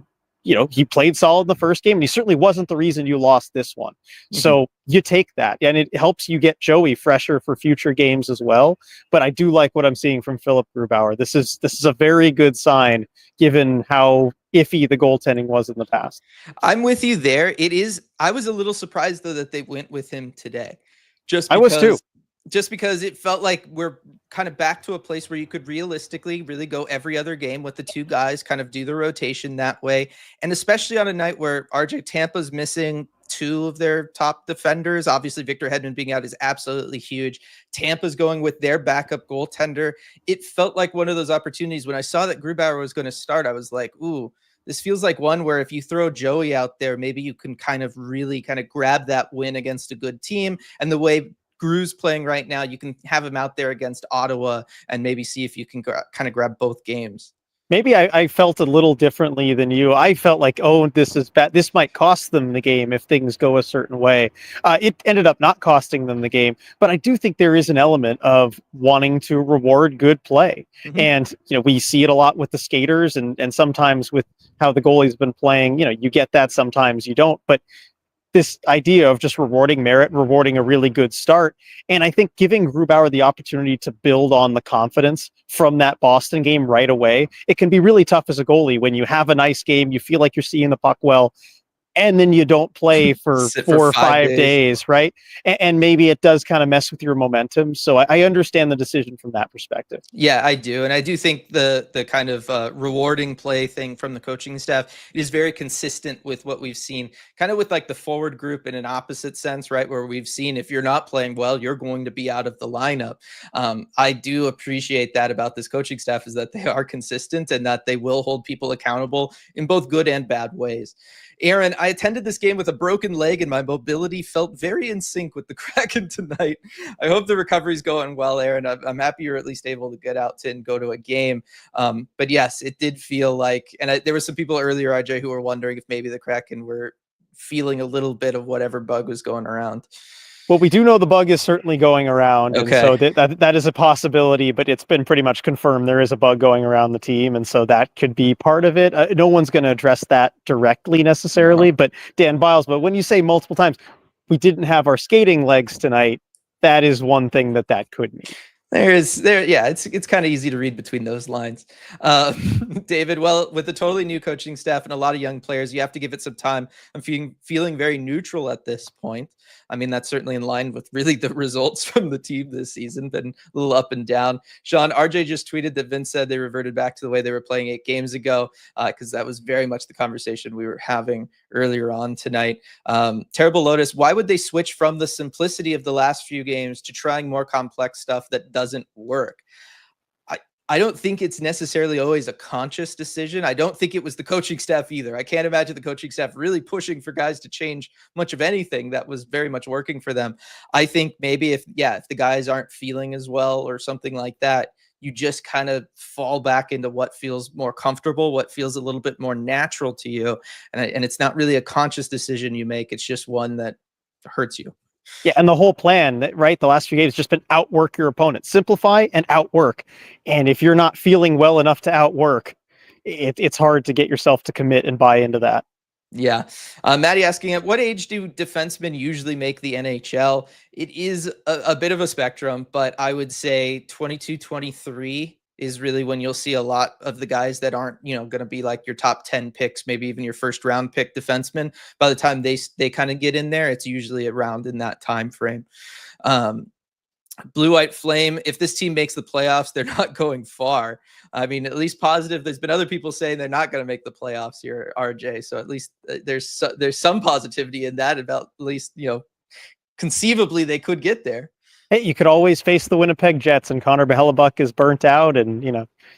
Speaker 2: played solid in the first game, and he certainly wasn't the reason you lost this one. So you take that, and it helps you get Joey fresher for future games as well. But I do like what I'm seeing from Philip Grubauer. This is a very good sign, given how iffy the goaltending was in the past.
Speaker 1: I'm with you there. I was a little surprised, though, that they went with him today.
Speaker 2: I was too.
Speaker 1: Just because it felt like we're kind of back to a place where you could realistically really go every other game with the 2 guys, kind of do the rotation that way. And especially on a night where RJ Tampa's missing 2 of their top defenders. Obviously, Victor Hedman being out is absolutely huge. Tampa's going with their backup goaltender. It felt like one of those opportunities. When I saw that Grubauer was going to start, I was like, ooh, this feels like one where if you throw Joey out there, maybe you can kind of really kind of grab that win against a good team. And the way Gru's playing right now, you can have him out there against Ottawa and maybe see if you can kind of grab both games.
Speaker 2: Maybe I felt a little differently than you. I felt like, oh, this is bad. This might cost them the game if things go a certain way. It ended up not costing them the game, but I do think there is an element of wanting to reward good play. And, we see it a lot with the skaters, and sometimes with how the goalie's been playing, you get that, sometimes you don't. But this idea of just rewarding merit, rewarding a really good start. And I think giving Grubauer the opportunity to build on the confidence from that Boston game right away, it can be really tough as a goalie when you have a nice game, you feel like you're seeing the puck well, and then you don't play for 4 or 5 days, right? And maybe it does kind of mess with your momentum. So I understand the decision from that perspective.
Speaker 1: Yeah, I do. And I do think the kind of rewarding play thing from the coaching staff is very consistent with what we've seen, kind of with like the forward group in an opposite sense, right? Where we've seen if you're not playing well, you're going to be out of the lineup. I do appreciate that about this coaching staff, is that they are consistent and that they will hold people accountable in both good and bad ways. Aaron, I attended this game with a broken leg and my mobility felt very in sync with the Kraken tonight. I hope the recovery's going well, Aaron. I'm happy you're at least able to get out and go to a game. But yes, it did feel like, and there were some people earlier, RJ, who were wondering if maybe the Kraken were feeling a little bit of whatever bug was going around.
Speaker 2: Well, we do know the bug is certainly going around, and so that is a possibility, but it's been pretty much confirmed there is a bug going around the team, and so that could be part of it. No one's going to address that directly necessarily, but Dan Biles, but when you say multiple times, we didn't have our skating legs tonight, that is one thing that could mean.
Speaker 1: It's kind of easy to read between those lines. David, well, with a totally new coaching staff and a lot of young players, you have to give it some time. I'm feeling very neutral at this point. I mean, that's certainly in line with really the results from the team this season, been a little up and down. Sean, RJ just tweeted that Vince said they reverted back to the way they were playing 8 games ago, because that was very much the conversation we were having earlier on tonight. Terrible Lotus, why would they switch from the simplicity of the last few games to trying more complex stuff that doesn't work? I don't think it's necessarily always a conscious decision. I don't think it was the coaching staff either. I can't imagine the coaching staff really pushing for guys to change much of anything that was very much working for them. I think maybe if the guys aren't feeling as well or something like that, you just kind of fall back into what feels more comfortable, what feels a little bit more natural to you. And it's not really a conscious decision you make. It's just one that hurts you.
Speaker 2: Yeah, and the whole plan, right, the last few games has just been outwork your opponent. Simplify and outwork. And if you're not feeling well enough to outwork, it's hard to get yourself to commit and buy into that.
Speaker 1: Yeah. Maddie asking, at what age do defensemen usually make the NHL? It is a bit of a spectrum, but I would say 22, 23 is really when you'll see a lot of the guys that aren't, going to be like your top 10 picks, maybe even your first round pick defenseman. By the time they kind of get in there, it's usually around in that time frame. Blue White Flame, if this team makes the playoffs, they're not going far. I mean, at least positive. There's been other people saying they're not going to make the playoffs here, RJ. So at least there's some positivity in that, about at least, conceivably they could get there.
Speaker 2: Hey, you could always face the Winnipeg Jets, and Connor Hellebuck is burnt out, and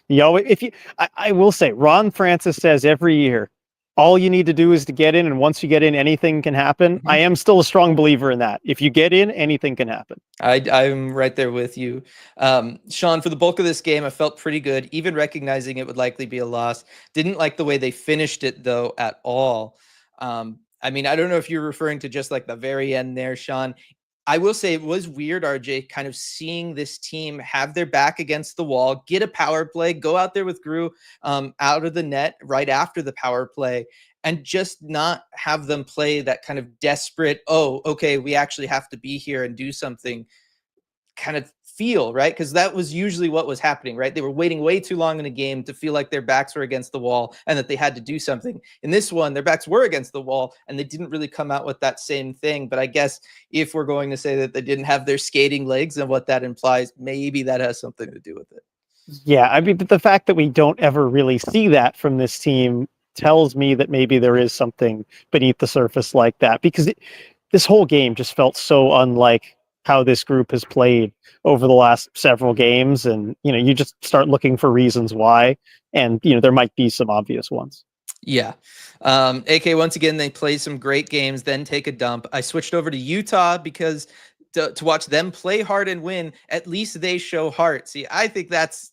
Speaker 2: you always if you. I will say, Ron Francis says every year, all you need to do is to get in, and once you get in, anything can happen. I am still a strong believer in that. If you get in, anything can happen.
Speaker 1: I'm right there with you. Sean, for the bulk of this game, I felt pretty good, even recognizing it would likely be a loss. Didn't like the way they finished it, though, at all. I mean, I don't know if you're referring to just like the very end there, Sean. I will say it was weird, RJ, kind of seeing this team have their back against the wall, get a power play, go out there with Grew out of the net right after the power play, and just not have them play that kind of desperate, oh, okay, we actually have to be here and do something kind of feel, right? Because that was usually what was happening, right? They were waiting way too long in a game to feel like their backs were against the wall and that they had to do something. In this one, their backs were against the wall and they didn't really come out with that same thing. But I guess if we're going to say that they didn't have their skating legs and what that implies, maybe that has something to do with it.
Speaker 2: Yeah, I mean, but the fact that we don't ever really see that from this team tells me that maybe there is something beneath the surface like that, because this whole game just felt so unlike how this group has played over the last several games. And, you just start looking for reasons why. And, there might be some obvious ones.
Speaker 1: Yeah. AK, once again, they play some great games, then take a dump. I switched over to Utah because to watch them play hard and win, at least they show heart. See, I think that's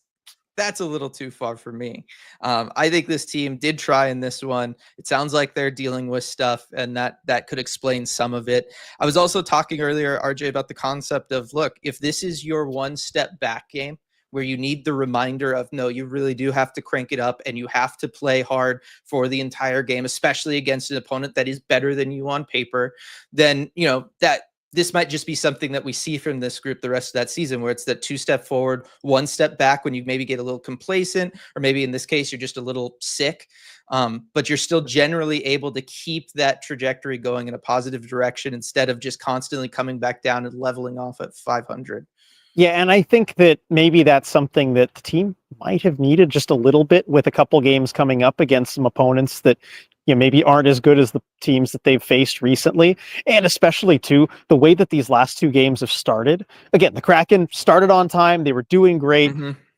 Speaker 1: a little too far for me. I think this team did try in this one. It sounds like they're dealing with stuff, and that could explain some of it. I was also talking earlier, RJ, about the concept of, look, if this is your one step back game where you need the reminder of, no, you really do have to crank it up and you have to play hard for the entire game, especially against an opponent that is better than you on paper, then, that this might just be something that we see from this group the rest of that season, where it's that 2-step forward, 1 step back when you maybe get a little complacent, or maybe in this case, you're just a little sick. But you're still generally able to keep that trajectory going in a positive direction instead of just constantly coming back down and leveling off at 500.
Speaker 2: Yeah, and I think that maybe that's something that the team might have needed just a little bit, with a couple games coming up against some opponents that maybe aren't as good as the teams that they've faced recently. And especially too, the way that these last two games have started. Again, the Kraken started on time, they were doing great.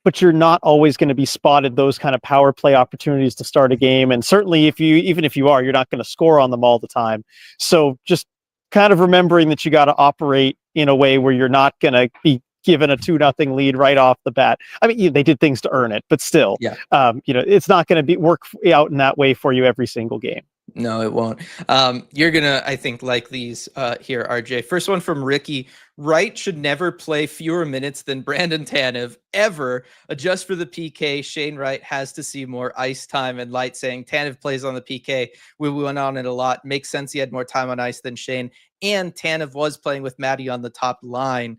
Speaker 2: But you're not always going to be spotted those kind of power play opportunities to start a game. And certainly even if you are, you're not going to score on them all the time. So just kind of remembering that you got to operate in a way where you're not going to be given a 2-0 lead right off the bat. I mean, they did things to earn it, but still, it's not going to work out in that way for you every single game.
Speaker 1: No, it won't. You're going to, I think, like these here, RJ. First one from Ricky. Wright should never play fewer minutes than Brandon Tanev, ever. Adjust for the PK. Shane Wright has to see more ice time. And Light saying Tanev plays on the PK. We went on it a lot. Makes sense he had more time on ice than Shane. And Tanev was playing with Matty on the top line.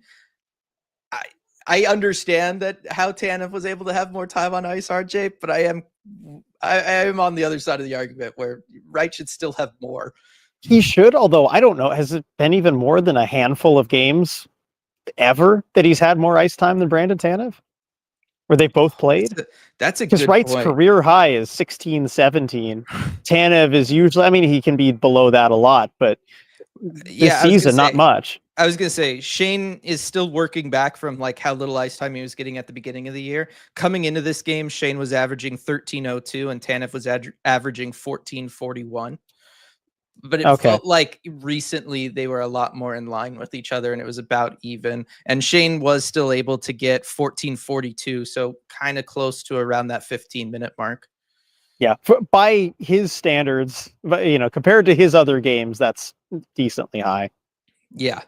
Speaker 1: I understand that how Tanev was able to have more time on ice, RJ, but I am on the other side of the argument where Wright should still have more.
Speaker 2: He should, although I don't know. Has it been even more than a handful of games ever that he's had more ice time than Brandon Tanev? Where they both played?
Speaker 1: That's a good point.
Speaker 2: Because Wright's career high is 16, 17. Tanev is usually, I mean, he can be below that a lot, but this season, not much.
Speaker 1: I was going to say, Shane is still working back from like how little ice time he was getting at the beginning of the year. Coming into this game, Shane was averaging 13.02 and Tanev was averaging 14.41. But it felt like recently they were a lot more in line with each other and it was about even. And Shane was still able to get 14.42, so kind of close to around that 15-minute mark.
Speaker 2: Yeah, by his standards, compared to his other games, that's decently high.
Speaker 1: Yeah.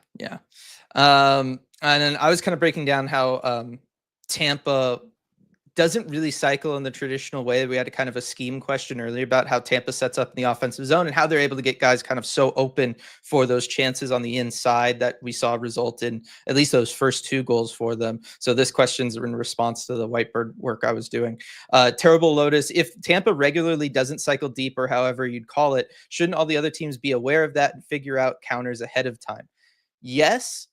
Speaker 1: And then I was kind of breaking down how Tampa doesn't really cycle in the traditional way. We had a kind of a scheme question earlier about how Tampa sets up in the offensive zone and how they're able to get guys kind of so open for those chances on the inside that we saw result in at least those first 2 goals for them. So this question's in response to the Whitebird work I was doing. Terrible Lotus. If Tampa regularly doesn't cycle deep, or however you'd call it, shouldn't all the other teams be aware of that and figure out counters ahead of time? Yes.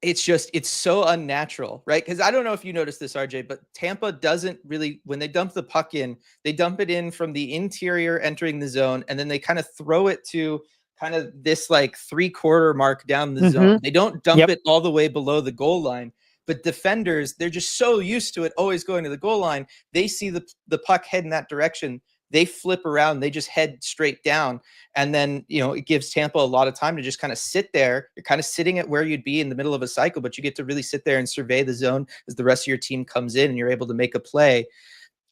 Speaker 1: It's so unnatural, right? Because I don't know if you noticed this, RJ, but Tampa doesn't really, when they dump the puck in, they dump it in from the interior entering the zone, and then they kind of throw it to kind of this like 3/4 mark down the zone.
Speaker 2: Mhm.
Speaker 1: They don't dump
Speaker 2: Yep.
Speaker 1: it all the way below the goal line. But defenders, they're just so used to it always going to the goal line. They see the puck head in that direction. They flip around. They just head straight down. And then, it gives Tampa a lot of time to just kind of sit there. You're kind of sitting at where you'd be in the middle of a cycle, but you get to really sit there and survey the zone as the rest of your team comes in and you're able to make a play.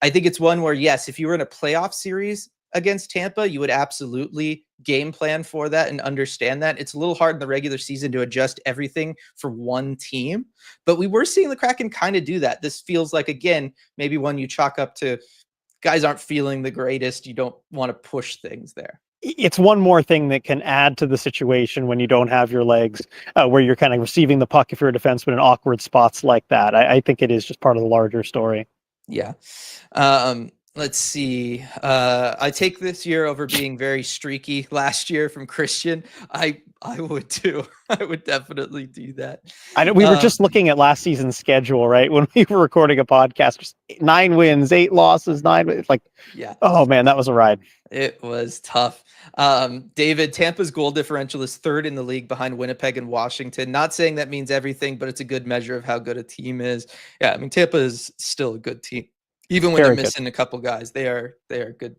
Speaker 1: I think it's one where, yes, if you were in a playoff series against Tampa, you would absolutely game plan for that and understand that. It's a little hard in the regular season to adjust everything for one team, but we were seeing the Kraken kind of do that. This feels like, again, maybe one you chalk up to guys aren't feeling the greatest. You don't want to push things there.
Speaker 2: It's one more thing that can add to the situation when you don't have your legs, where you're kind of receiving the puck if you're a defenseman in awkward spots like that. I think it is just part of the larger story.
Speaker 1: Yeah. Let's see. I take this year over being very streaky last year from Christian. I would too. I would definitely do that.
Speaker 2: I know we were just looking at last season's schedule, right? When we were recording a podcast, just 9 wins, 8 losses, 9 wins. Like,
Speaker 1: yeah.
Speaker 2: Oh man, that was a ride.
Speaker 1: It was tough. David, Tampa's goal differential is 3rd in the league behind Winnipeg and Washington. Not saying that means everything, but it's a good measure of how good a team is. Yeah, I mean, Tampa is still a good team. Even when they're missing a couple guys, they are good.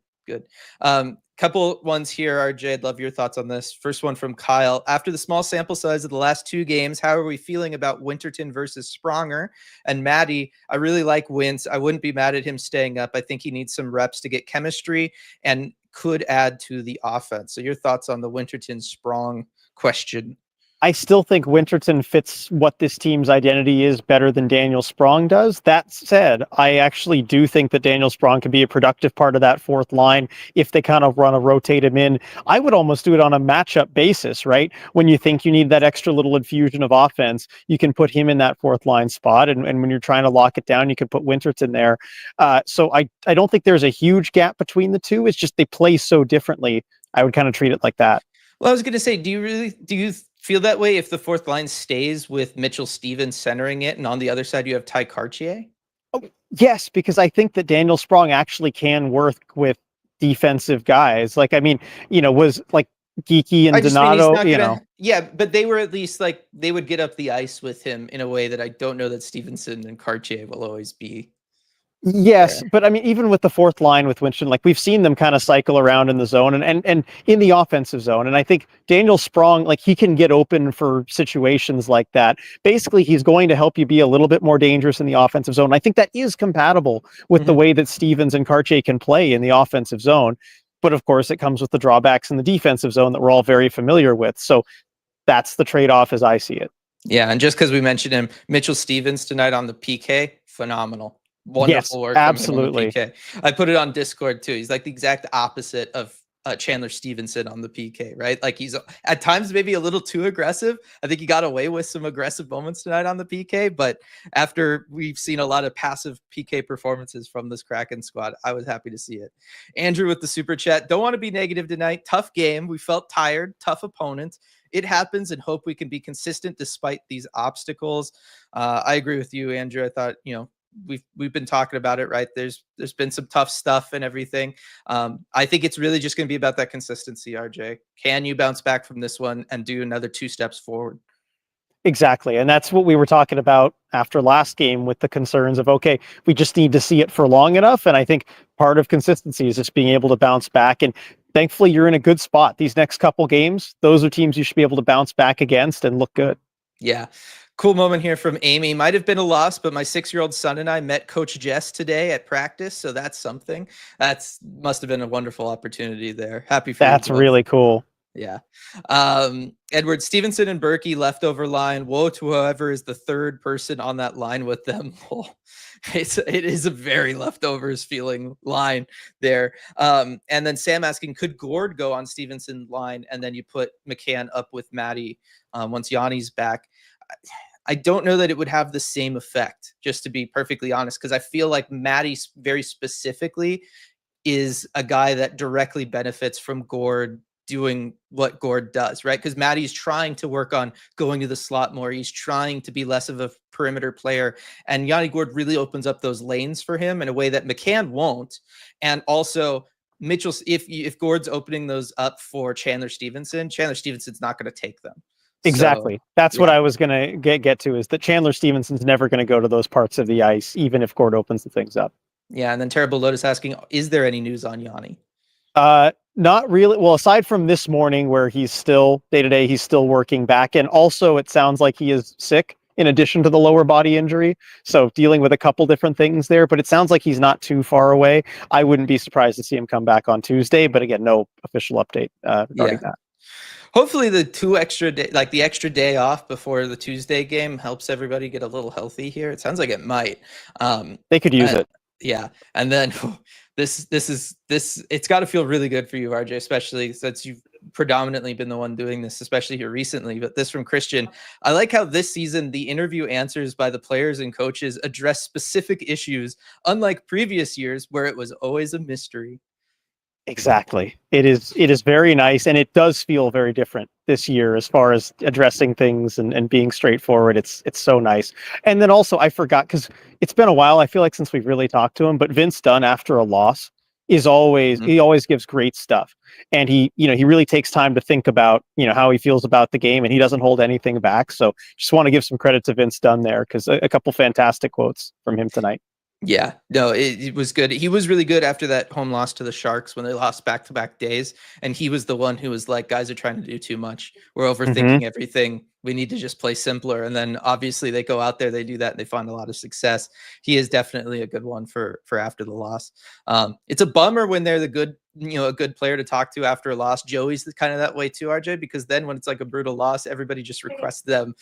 Speaker 1: Couple ones here, RJ. I'd love your thoughts on this. First one from Kyle. After the small sample size of the last 2 games, how are we feeling about Winterton versus Spronger? And Maddie, I really like Wintz. I wouldn't be mad at him staying up. I think he needs some reps to get chemistry and could add to the offense. So your thoughts on the Winterton Sprong question?
Speaker 2: I still think Winterton fits what this team's identity is better than Daniel Sprong does. That said, I actually do think that Daniel Sprong can be a productive part of that 4th line if they kind of rotate him in. I would almost do it on a matchup basis, right? When you think you need that extra little infusion of offense, you can put him in that 4th line spot. And when you're trying to lock it down, you can put Winterton there. So I don't think there's a huge gap between the two. It's just they play so differently. I would kind of treat it like that.
Speaker 1: Well, I was going to say, do you feel that way if the 4th line stays with Mitchell Stevens centering it and on the other side you have Ty Cartier?
Speaker 2: Oh, yes, because I think that Daniel Sprong actually can work with defensive guys. Like, I mean, was like Geeky and Donato,
Speaker 1: Yeah, but they were at least like they would get up the ice with him in a way that I don't know that Stevenson and Cartier will always be.
Speaker 2: Yes, but I mean, even with the 4th line with Winston, like we've seen them kind of cycle around in the zone and in the offensive zone. And I think Daniel Sprong, like he can get open for situations like that. Basically, he's going to help you be a little bit more dangerous in the offensive zone. I think that is compatible with the way that Stevens and Cartier can play in the offensive zone. But of course, it comes with the drawbacks in the defensive zone that we're all very familiar with. So that's the trade-off as I see it.
Speaker 1: Yeah, and just because we mentioned him, Mitchell Stevens tonight on the PK, phenomenal. Wonderful work.
Speaker 2: Absolutely.
Speaker 1: From him on the PK. I put it on Discord too. He's like the exact opposite of Chandler Stevenson on the PK, right? Like he's at times maybe a little too aggressive. I think he got away with some aggressive moments tonight on the PK, but after we've seen a lot of passive PK performances from this Kraken squad, I was happy to see it. Andrew with the super chat. Don't want to be negative tonight. Tough game. We felt tired. Tough opponent. It happens and hope we can be consistent despite these obstacles. I agree with you, Andrew. I thought, we've been talking about it, right? There's been some tough stuff and everything. I think it's really just going to be about that consistency, RJ. Can you bounce back from this one and do another 2 steps forward?
Speaker 2: Exactly. And that's what we were talking about after last game with the concerns of, okay, we just need to see it for long enough. And I think part of consistency is just being able to bounce back. And thankfully, you're in a good spot. These next couple games, those are teams you should be able to bounce back against and look good.
Speaker 1: Yeah. Cool moment here from Amy. Might have been a loss, but my 6-year-old son and I met Coach Jess today at practice. So that's something. Must have been a wonderful opportunity there. Happy for you.
Speaker 2: That's really cool.
Speaker 1: Yeah. Edward Stevenson and Berkey leftover line. Woe to whoever is the 3rd person on that line with them. It is a very leftovers feeling line there. And then Sam asking, could Gord go on Stevenson line? And then you put McCann up with Maddie once Yanni's back. I don't know that it would have the same effect, just to be perfectly honest, because I feel like Maddie very specifically is a guy that directly benefits from Gord doing what Gord does, right? Because Maddie's trying to work on going to the slot more. He's trying to be less of a perimeter player. And Yanni Gord really opens up those lanes for him in a way that McCann won't. And also, Mitchell, if Gord's opening those up for Chandler Stevenson's not going to take them.
Speaker 2: Exactly.
Speaker 1: So,
Speaker 2: That's what I was going to get to, is that Chandler Stevenson's never going to go to those parts of the ice, even if Gord opens the things up.
Speaker 1: Yeah, and then Terrible Lotus asking, is there any news on Yanni?
Speaker 2: Not really. Well, aside from this morning where he's still day-to-day, he's still working back. And also it sounds like he is sick in addition to the lower body injury. So dealing with a couple different things there, but it sounds like he's not too far away. I wouldn't be surprised to see him come back on Tuesday, but again, no official update regarding that.
Speaker 1: Hopefully the extra day off before the Tuesday game helps everybody get a little healthy here. It sounds like it might.
Speaker 2: They could use it.
Speaker 1: Yeah. And then this it's got to feel really good for you, RJ, especially since you've predominantly been the one doing this, especially here recently. But this from Christian: I like how this season the interview answers by the players and coaches address specific issues, unlike previous years where it was always a mystery.
Speaker 2: Exactly. It is very nice, and it does feel very different this year as far as addressing things and being straightforward. It's so nice. And then also, I forgot, because it's been a while, I feel like, since we've really talked to him, but Vince Dunn, after a loss, he always gives great stuff. And he really takes time to think about, how he feels about the game, and he doesn't hold anything back. So just want to give some credit to Vince Dunn there, because a couple fantastic quotes from him tonight.
Speaker 1: Yeah, no, it was good. He was really good after that home loss to the Sharks when they lost back-to-back days. And he was the one who was like, guys are trying to do too much. We're overthinking everything. We need to just play simpler. And then obviously they go out there, they do that, and they find a lot of success. He is definitely a good one for after the loss. It's a bummer when they're a good player to talk to after a loss. Joey's kind of that way too, RJ, because then when it's like a brutal loss, everybody just requests them.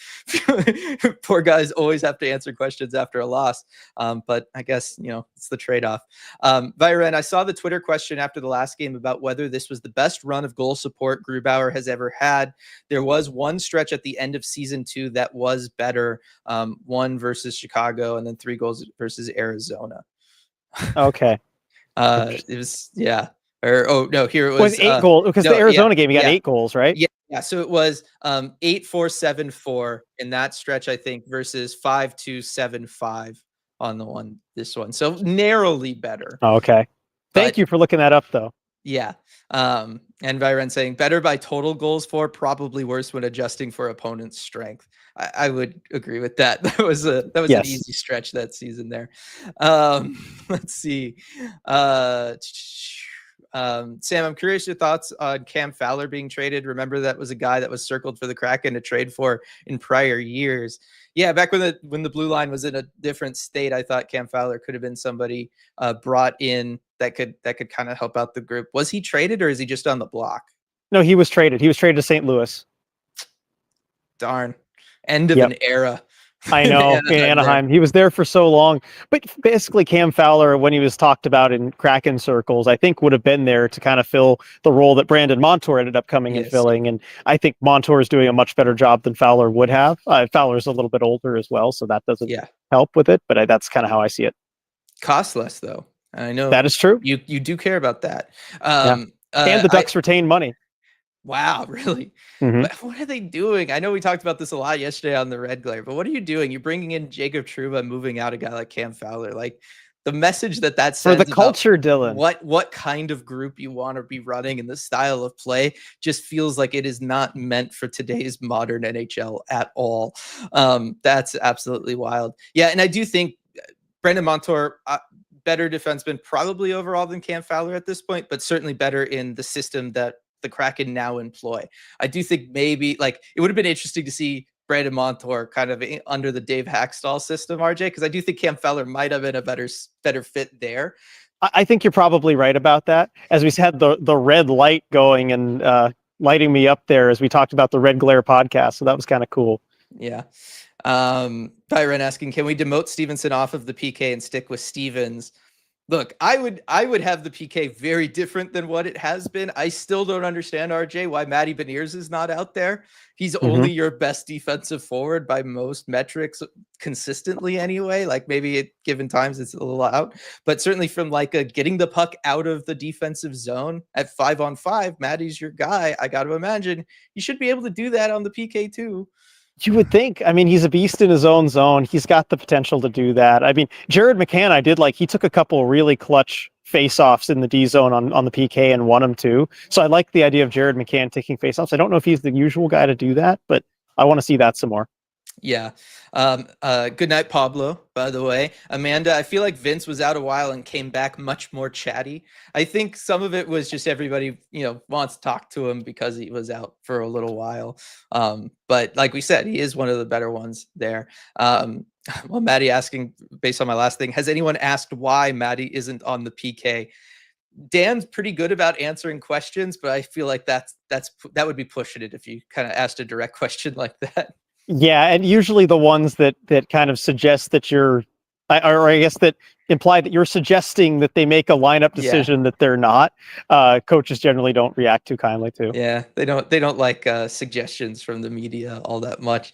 Speaker 1: Poor guys always have to answer questions after a loss. But I guess, it's the trade-off. Viren, I saw the Twitter question after the last game about whether this was the best run of goal support Grubauer has ever had. There was one stretch at the end of season 2 that was better. 1 versus Chicago and then 3 goals versus Arizona.
Speaker 2: Okay.
Speaker 1: It was, yeah. Here it was.
Speaker 2: Was 8 goals, because the Arizona game, he got 8 goals, right?
Speaker 1: Yeah. So it was 8-4-7-4 in that stretch, I think, versus 5-2-7-5 on this one. So narrowly better.
Speaker 2: Okay. Thank you for looking that up, though.
Speaker 1: Yeah. And Viren saying better by total goals for, probably worse when adjusting for opponent's strength. I would agree with that. That was an easy stretch that season there. Let's see. Sam, I'm curious your thoughts on Cam Fowler being traded. Remember, that was a guy that was circled for the Kraken to trade for in prior years. Yeah, back when the blue line was in a different state, I thought Cam Fowler could have been somebody brought in that could kind of help out the group. Was he traded, or is he just on the block?
Speaker 2: No, he was traded. He was traded to St. Louis.
Speaker 1: Darn. End of an era.
Speaker 2: I know, in Anaheim. He was there for so long. But basically, Cam Fowler, when he was talked about in Kraken circles, I think would have been there to kind of fill the role that Brandon Montour ended up coming and filling. And I think Montour is doing a much better job than Fowler would have. Fowler's a little bit older as well, so that doesn't help with it. But that's kind of how I see it.
Speaker 1: Cost less, though. I know
Speaker 2: that is true.
Speaker 1: You do care about that.
Speaker 2: And the Ducks retain money.
Speaker 1: Wow, really? But what are they doing? I know we talked about this a lot yesterday on the Red Glare, but what are you doing? You're bringing in Jacob Trouba, moving out a guy like Cam Fowler. Like, the message that sends
Speaker 2: for the culture, Dylan.
Speaker 1: What kind of group you want to be running and the style of play just feels like it is not meant for today's modern NHL at all. That's absolutely wild. Yeah, and I do think Brandon Montour, better defenseman probably overall than Cam Fowler at this point, but certainly better in the system that the Kraken now employ. I do think maybe it would have been interesting to see Brandon Montour kind of under the Dave Hackstall system, RJ, because I do think Cam Fowler might have been a better fit there.
Speaker 2: I think you're probably right about that. As we said, the red light going and lighting me up there as we talked about the Red Glare podcast. So that was kind of cool.
Speaker 1: Yeah. Byron asking, can we demote Stevenson off of the PK and stick with Stevens? Look, I would have the PK very different than what it has been. I still don't understand, RJ, why Matty Beniers is not out there. He's only your best defensive forward by most metrics consistently anyway. Like, maybe at given times it's a little out, but certainly from getting the puck out of the defensive zone at 5-on-5, Matty's your guy. I got to imagine you should be able to do that on the PK too.
Speaker 2: You would think. I mean, he's a beast in his own zone. He's got the potential to do that. I mean, Jared McCann, he took a couple really clutch face-offs in the D zone on the PK and won them too. So I like the idea of Jared McCann taking face-offs. I don't know if he's the usual guy to do that, but I want to see that some more.
Speaker 1: Yeah. Good night, Pablo, by the way. Amanda, I feel like Vince was out a while and came back much more chatty. I think some of it was just everybody, wants to talk to him because he was out for a little while. But like we said, he is one of the better ones there. Well, Maddie asking, based on my last thing, has anyone asked why Maddie isn't on the PK? Dan's pretty good about answering questions, but I feel like that would be pushing it if you kind of asked a direct question like that.
Speaker 2: Yeah, and usually the ones that kind of suggest that or I guess that imply that you're suggesting that they make a lineup decision that they're not. Coaches generally don't react too kindly to.
Speaker 1: Yeah, they don't like suggestions from the media all that much.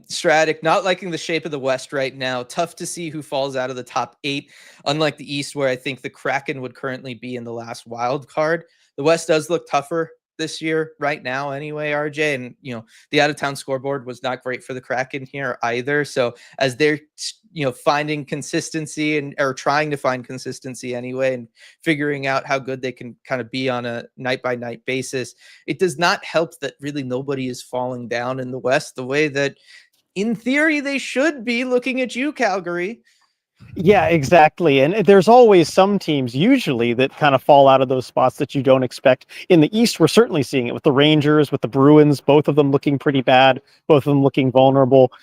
Speaker 1: Stratic, not liking the shape of the West right now. Tough to see who falls out of the top 8. Unlike the East, where I think the Kraken would currently be in the last wild card. The West does look tougher this year right now anyway, RJ, and the out of town scoreboard was not great for the Kraken here either. So as they're finding consistency or trying to find consistency anyway, and figuring out how good they can kind of be on a night by night basis, it does not help that really nobody is falling down in the West the way that in theory they should be. Looking at you, Calgary.
Speaker 2: Yeah, exactly. And there's always some teams usually that kind of fall out of those spots that you don't expect. In the East, we're certainly seeing it with the Rangers, with the Bruins, both of them looking pretty bad, both of them looking vulnerable.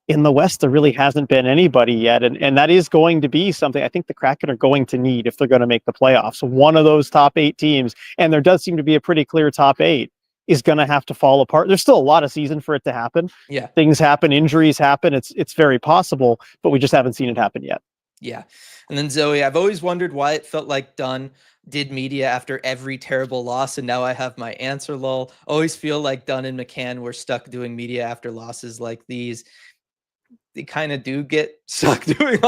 Speaker 2: In the West, there really hasn't been anybody yet. And that is going to be something I think the Kraken are going to need if they're going to make the playoffs. One of those top 8 teams, and there does seem to be a pretty clear top 8, is going to have to fall apart. There's still a lot of season for it to happen.
Speaker 1: Yeah.
Speaker 2: Things happen, injuries happen. It's very possible, but we just haven't seen it happen yet.
Speaker 1: Yeah. And then Zoe, I've always wondered why it felt like Dunn did media after every terrible loss, and now I have my answer, lol. Always feel like Dunn and McCann were stuck doing media after losses like these. They kind of do get stuck doing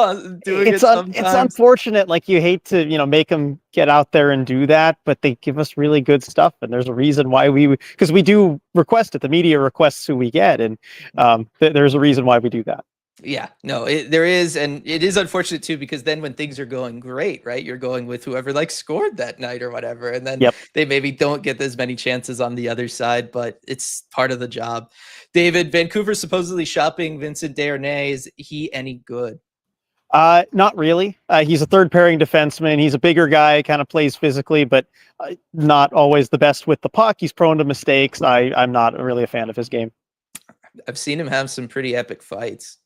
Speaker 1: it sometimes.
Speaker 2: It's unfortunate. Like, you hate to, make them get out there and do that, but they give us really good stuff. And there's a reason why because we do request it. The media requests who we get. And there's a reason why we do that.
Speaker 1: Yeah, no, there is. And it is unfortunate too, because then when things are going great, right, you're going with whoever scored that night or whatever. And then they maybe don't get as many chances on the other side, but it's part of the job. David, Vancouver supposedly shopping Vincent Desharnais. Is he any good?
Speaker 2: Not really. He's a third pairing defenseman. He's a bigger guy, kind of plays physically, but not always the best with the puck. He's prone to mistakes. I'm not really a fan of his game.
Speaker 1: I've seen him have some pretty epic fights.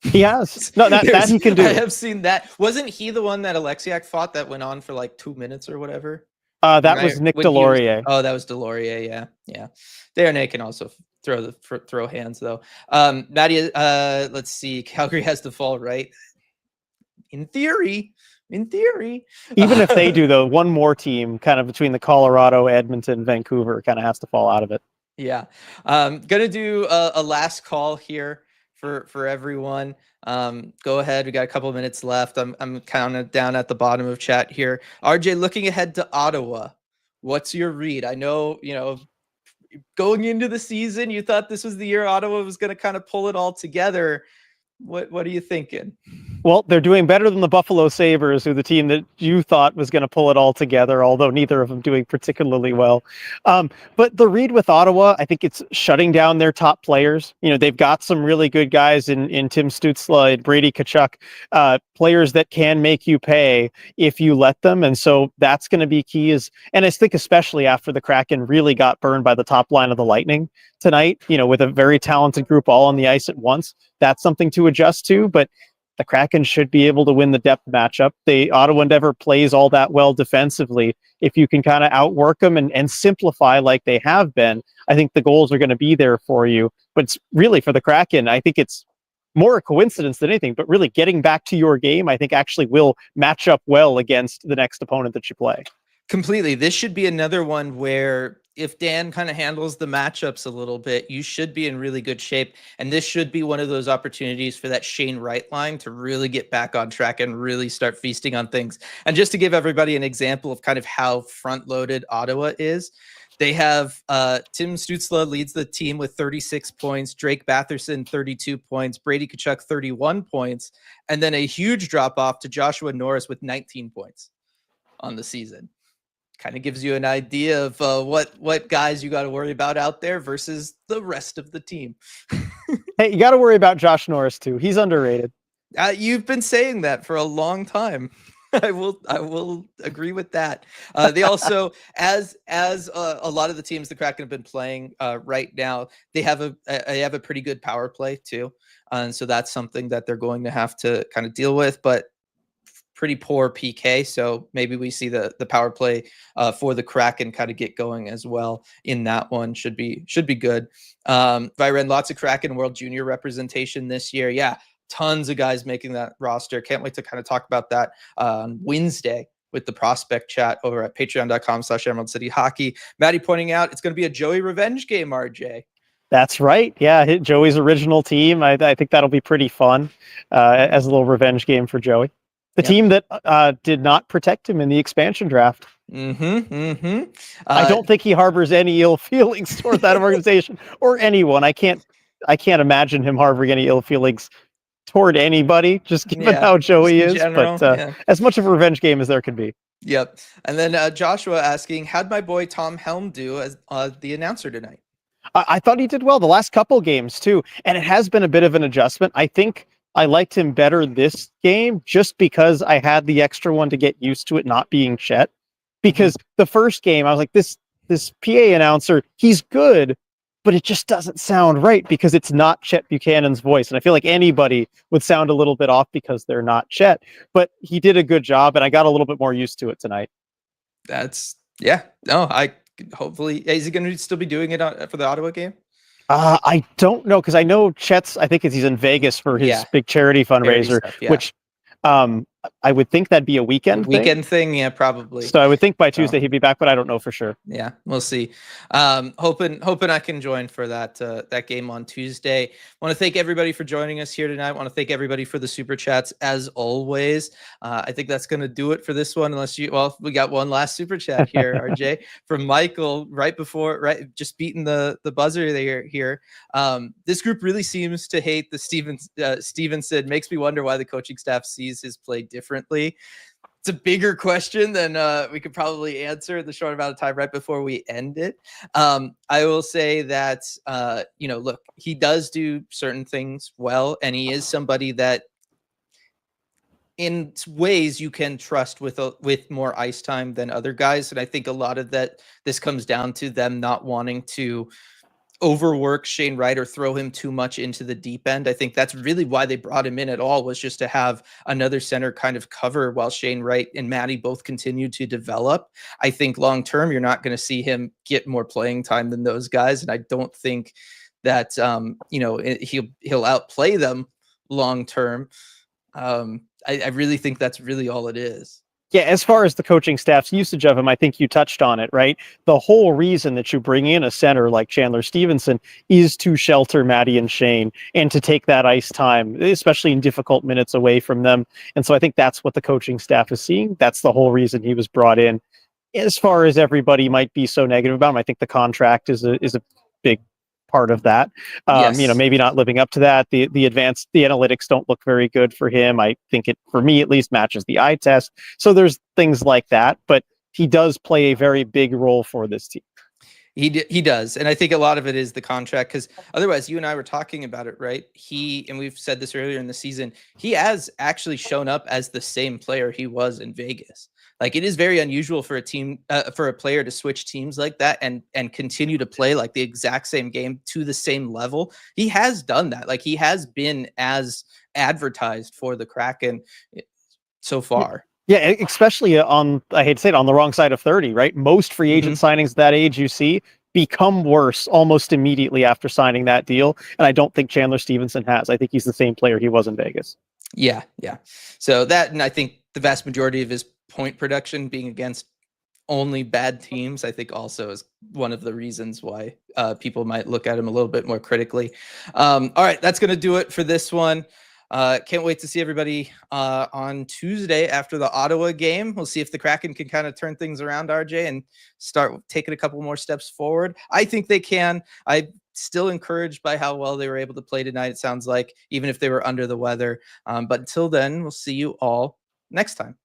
Speaker 2: He has. No, that he can do.
Speaker 1: I have seen that. Wasn't he the one that Alexiak fought that went on for like 2 minutes or whatever?
Speaker 2: That was Nick Delorier.
Speaker 1: That was Delorier. Yeah. Desharnais can also throw hands though. Nadia, let's see. Calgary has to fall, right? In theory.
Speaker 2: Even if they do, though, one more team kind of between the Colorado, Edmonton, Vancouver kind of has to fall out of it.
Speaker 1: Yeah. Gonna do a last call here for everyone. Go ahead. We got a couple of minutes left. I'm kind of down at the bottom of chat here. RJ, looking ahead to Ottawa, what's your read? I know, going into the season, you thought this was the year Ottawa was going to kind of pull it all together. What are you thinking?
Speaker 2: Well, they're doing better than the Buffalo Sabres, who the team that you thought was going to pull it all together, although neither of them doing particularly well. But the read with Ottawa, I think it's shutting down their top players. They've got some really good guys in Tim Stützle and Brady Tkachuk, players that can make you pay if you let them. And so that's going to be key. And I think especially after the Kraken really got burned by the top line of the Lightning tonight, with a very talented group all on the ice at once, that's something to adjust to. But the Kraken should be able to win the depth matchup. The Ottawa never plays all that well defensively. If you can kind of outwork them and simplify like they have been, I think the goals are going to be there for you. But it's really for the Kraken, I think it's more a coincidence than anything, but really getting back to your game, I think actually will match up well against the next opponent that you play.
Speaker 1: Completely. This should be another one where if Dan kind of handles the matchups a little bit, you should be in really good shape. And this should be one of those opportunities for that Shane Wright line to really get back on track and really start feasting on things. And just to give everybody an example of kind of how front-loaded Ottawa is, they have Tim Stützle leads the team with 36 points, Drake Batherson 32 points, Brady Tkachuk 31 points, and then a huge drop-off to Joshua Norris with 19 points. on the season. Kind of gives you an idea of what guys you got to worry about out there versus the rest of the team.
Speaker 2: Hey, you got to worry about Josh Norris too. He's underrated.
Speaker 1: You've been saying that for a long time. I will agree with that. They also, as a lot of the teams the Kraken have been playing right now, they have a pretty good power play too, and so that's something that they're going to have to kind of deal with. But pretty poor PK, so maybe we see the power play for the Kraken kind of get going as well in that one. Should be good. Viren, lots of Kraken World Junior representation this year. Yeah, tons of guys making that roster. Can't wait to kind of talk about that on Wednesday with the prospect chat over at patreon.com/Emerald City Hockey. Maddie pointing out it's going to be a Joey revenge game, RJ.
Speaker 2: That's right. Yeah, Joey's original team. I think that'll be pretty fun as a little revenge game for Joey. The team that did not protect him in the expansion draft. I don't think he harbors any ill feelings toward that organization or anyone. I can't imagine him harboring any ill feelings toward anybody, just given how Joey is.
Speaker 1: General,
Speaker 2: but as much of a revenge game as there could be.
Speaker 1: Yep. And then Joshua asking, how'd my boy Tom Helm do as the announcer tonight?
Speaker 2: I thought he did well the last couple games too, and it has been a bit of an adjustment. I think I liked him better this game just because I had the extra one to get used to it not being Chet. Because the first game, I was like, this PA announcer, he's good, but it just doesn't sound right because it's not Chet Buchanan's voice. And I feel like anybody would sound a little bit off because they're not Chet. But he did a good job, and I got a little bit more used to it tonight.
Speaker 1: Hopefully, is he going to still be doing it for the Ottawa game?
Speaker 2: I don't know, because I know Chet's, I think he's in Vegas for his big charity fundraiser, which I would think that'd be a weekend
Speaker 1: thing. Yeah, probably.
Speaker 2: So I would think by Tuesday he'd be back, but I don't know for sure.
Speaker 1: Yeah, we'll see. Hoping I can join for that game on Tuesday. Want to thank everybody for joining us here tonight. Want to thank everybody for the super chats as always. I think that's going to do it for this one. We got one last super chat here, RJ, from Michael just beating the buzzer here. This group really seems to hate the Stevenson. Makes me wonder why the coaching staff sees his play differently. It's a bigger question than we could probably answer in the short amount of time right before we end it. I will say that, look, he does do certain things well, and he is somebody that in ways you can trust with more ice time than other guys. And I think a lot of this comes down to them not wanting to overwork Shane Wright or throw him too much into the deep end. I think that's really why they brought him in at all, was just to have another center kind of cover while Shane Wright and Maddie both continue to develop. I think long term, you're not going to see him get more playing time than those guys. And I don't think that, he'll outplay them long term. I really think that's really all it is.
Speaker 2: Yeah, as far as the coaching staff's usage of him, I think you touched on it, right? The whole reason that you bring in a center like Chandler Stevenson is to shelter Maddie and Shane and to take that ice time, especially in difficult minutes, away from them. And so I think that's what the coaching staff is seeing. That's the whole reason he was brought in. As far as everybody might be so negative about him, I think the contract is a big part of that. Maybe not living up to that. The analytics don't look very good for him. I think it, for me at least, matches the eye test. So there's things like that, but he does play a very big role for this team.
Speaker 1: He does. And I think a lot of it is the contract, because otherwise you and I were talking about it, right? And we've said this earlier in the season, he has actually shown up as the same player he was in Vegas. Like, it is very unusual for a player to switch teams like that and continue to play like the exact same game to the same level. He has done that. Like, he has been as advertised for the Kraken so far.
Speaker 2: Yeah, especially I hate to say it, on the wrong side of 30, right? Most free agent signings that age you see become worse almost immediately after signing that deal. And I don't think Chandler Stevenson has. I think he's the same player he was in Vegas.
Speaker 1: Yeah. So that, and I think the vast majority of his point production being against only bad teams, I think also is one of the reasons why people might look at him a little bit more critically. All right, that's going to do it for this one. Can't wait to see everybody on Tuesday after the Ottawa game. We'll see if the Kraken can kind of turn things around, RJ, and start taking a couple more steps forward. I think they can. I'm still encouraged by how well they were able to play tonight, it sounds like, even if they were under the weather. But until then, we'll see you all next time.